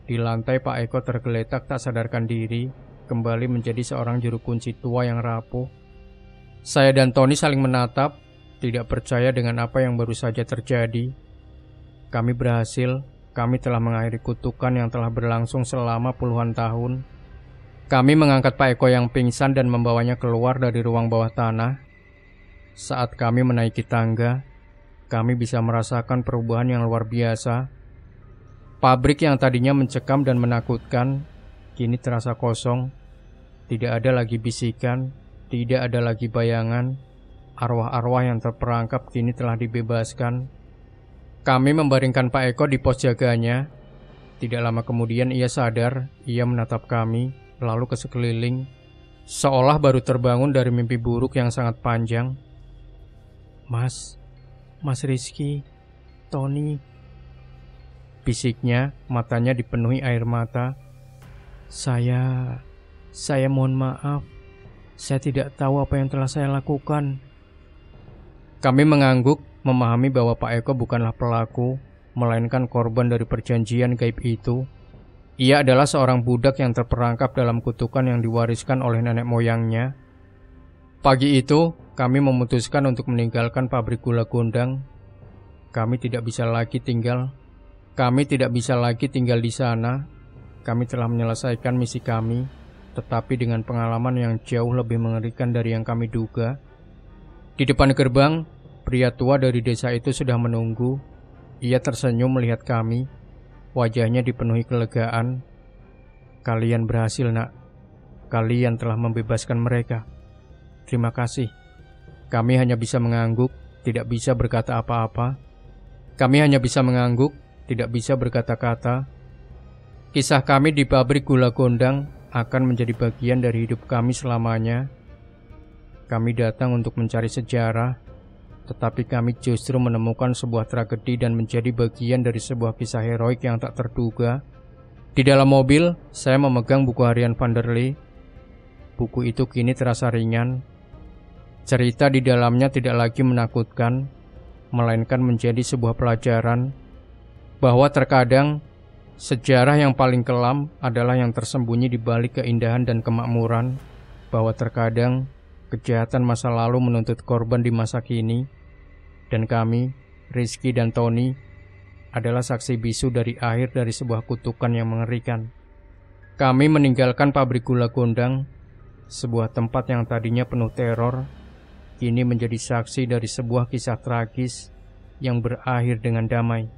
Di lantai Pak Eko tergeletak tak sadarkan diri, kembali menjadi seorang juru kunci tua yang rapuh. Saya dan Tony saling menatap, tidak percaya dengan apa yang baru saja terjadi. Kami berhasil, kami telah mengakhiri kutukan yang telah berlangsung selama puluhan tahun. Kami mengangkat Pak Eko yang pingsan dan membawanya keluar dari ruang bawah tanah. Saat kami menaiki tangga, kami bisa merasakan perubahan yang luar biasa. Pabrik yang tadinya mencekam dan menakutkan, kini terasa kosong. Tidak ada lagi bisikan, tidak ada lagi bayangan. Arwah-arwah yang terperangkap kini telah dibebaskan. Kami membaringkan Pak Eko di pos jaganya. Tidak lama kemudian ia sadar, ia menatap kami, lalu ke sekeliling, seolah baru terbangun dari mimpi buruk yang sangat panjang. Mas Rizky, Tony, bisiknya, matanya dipenuhi air mata. Saya mohon maaf. Saya tidak tahu apa yang telah saya lakukan. Kami mengangguk, memahami bahwa Pak Eko bukanlah pelaku, melainkan korban dari perjanjian gaib itu. Ia adalah seorang budak yang terperangkap dalam kutukan yang diwariskan oleh nenek moyangnya. Pagi itu, kami memutuskan untuk meninggalkan pabrik gula Gondang. Kami tidak bisa lagi tinggal di sana. Kami telah menyelesaikan misi kami, tetapi dengan pengalaman yang jauh lebih mengerikan dari yang kami duga. Di depan gerbang, pria tua dari desa itu sudah menunggu. Ia tersenyum melihat kami. Wajahnya dipenuhi kelegaan. Kalian berhasil, nak. Kalian telah membebaskan mereka. Terima kasih. Kami hanya bisa mengangguk, tidak bisa berkata apa-apa. Kami hanya bisa mengangguk, tidak bisa berkata-kata. Kisah kami di pabrik gula Gondang akan menjadi bagian dari hidup kami selamanya. Kami datang untuk mencari sejarah, tetapi kami justru menemukan sebuah tragedi dan menjadi bagian dari sebuah kisah heroik yang tak terduga. Di dalam mobil, saya memegang buku harian Vanderlei. Buku itu kini terasa ringan. Cerita di dalamnya tidak lagi menakutkan, melainkan menjadi sebuah pelajaran bahwa terkadang sejarah yang paling kelam adalah yang tersembunyi di balik keindahan dan kemakmuran, bahwa terkadang kejahatan masa lalu menuntut korban di masa kini, dan kami, Rizky dan Tony, adalah saksi bisu dari akhir dari sebuah kutukan yang mengerikan. Kami meninggalkan pabrik gula Gondang, sebuah tempat yang tadinya penuh teror, kini menjadi saksi dari sebuah kisah tragis yang berakhir dengan damai.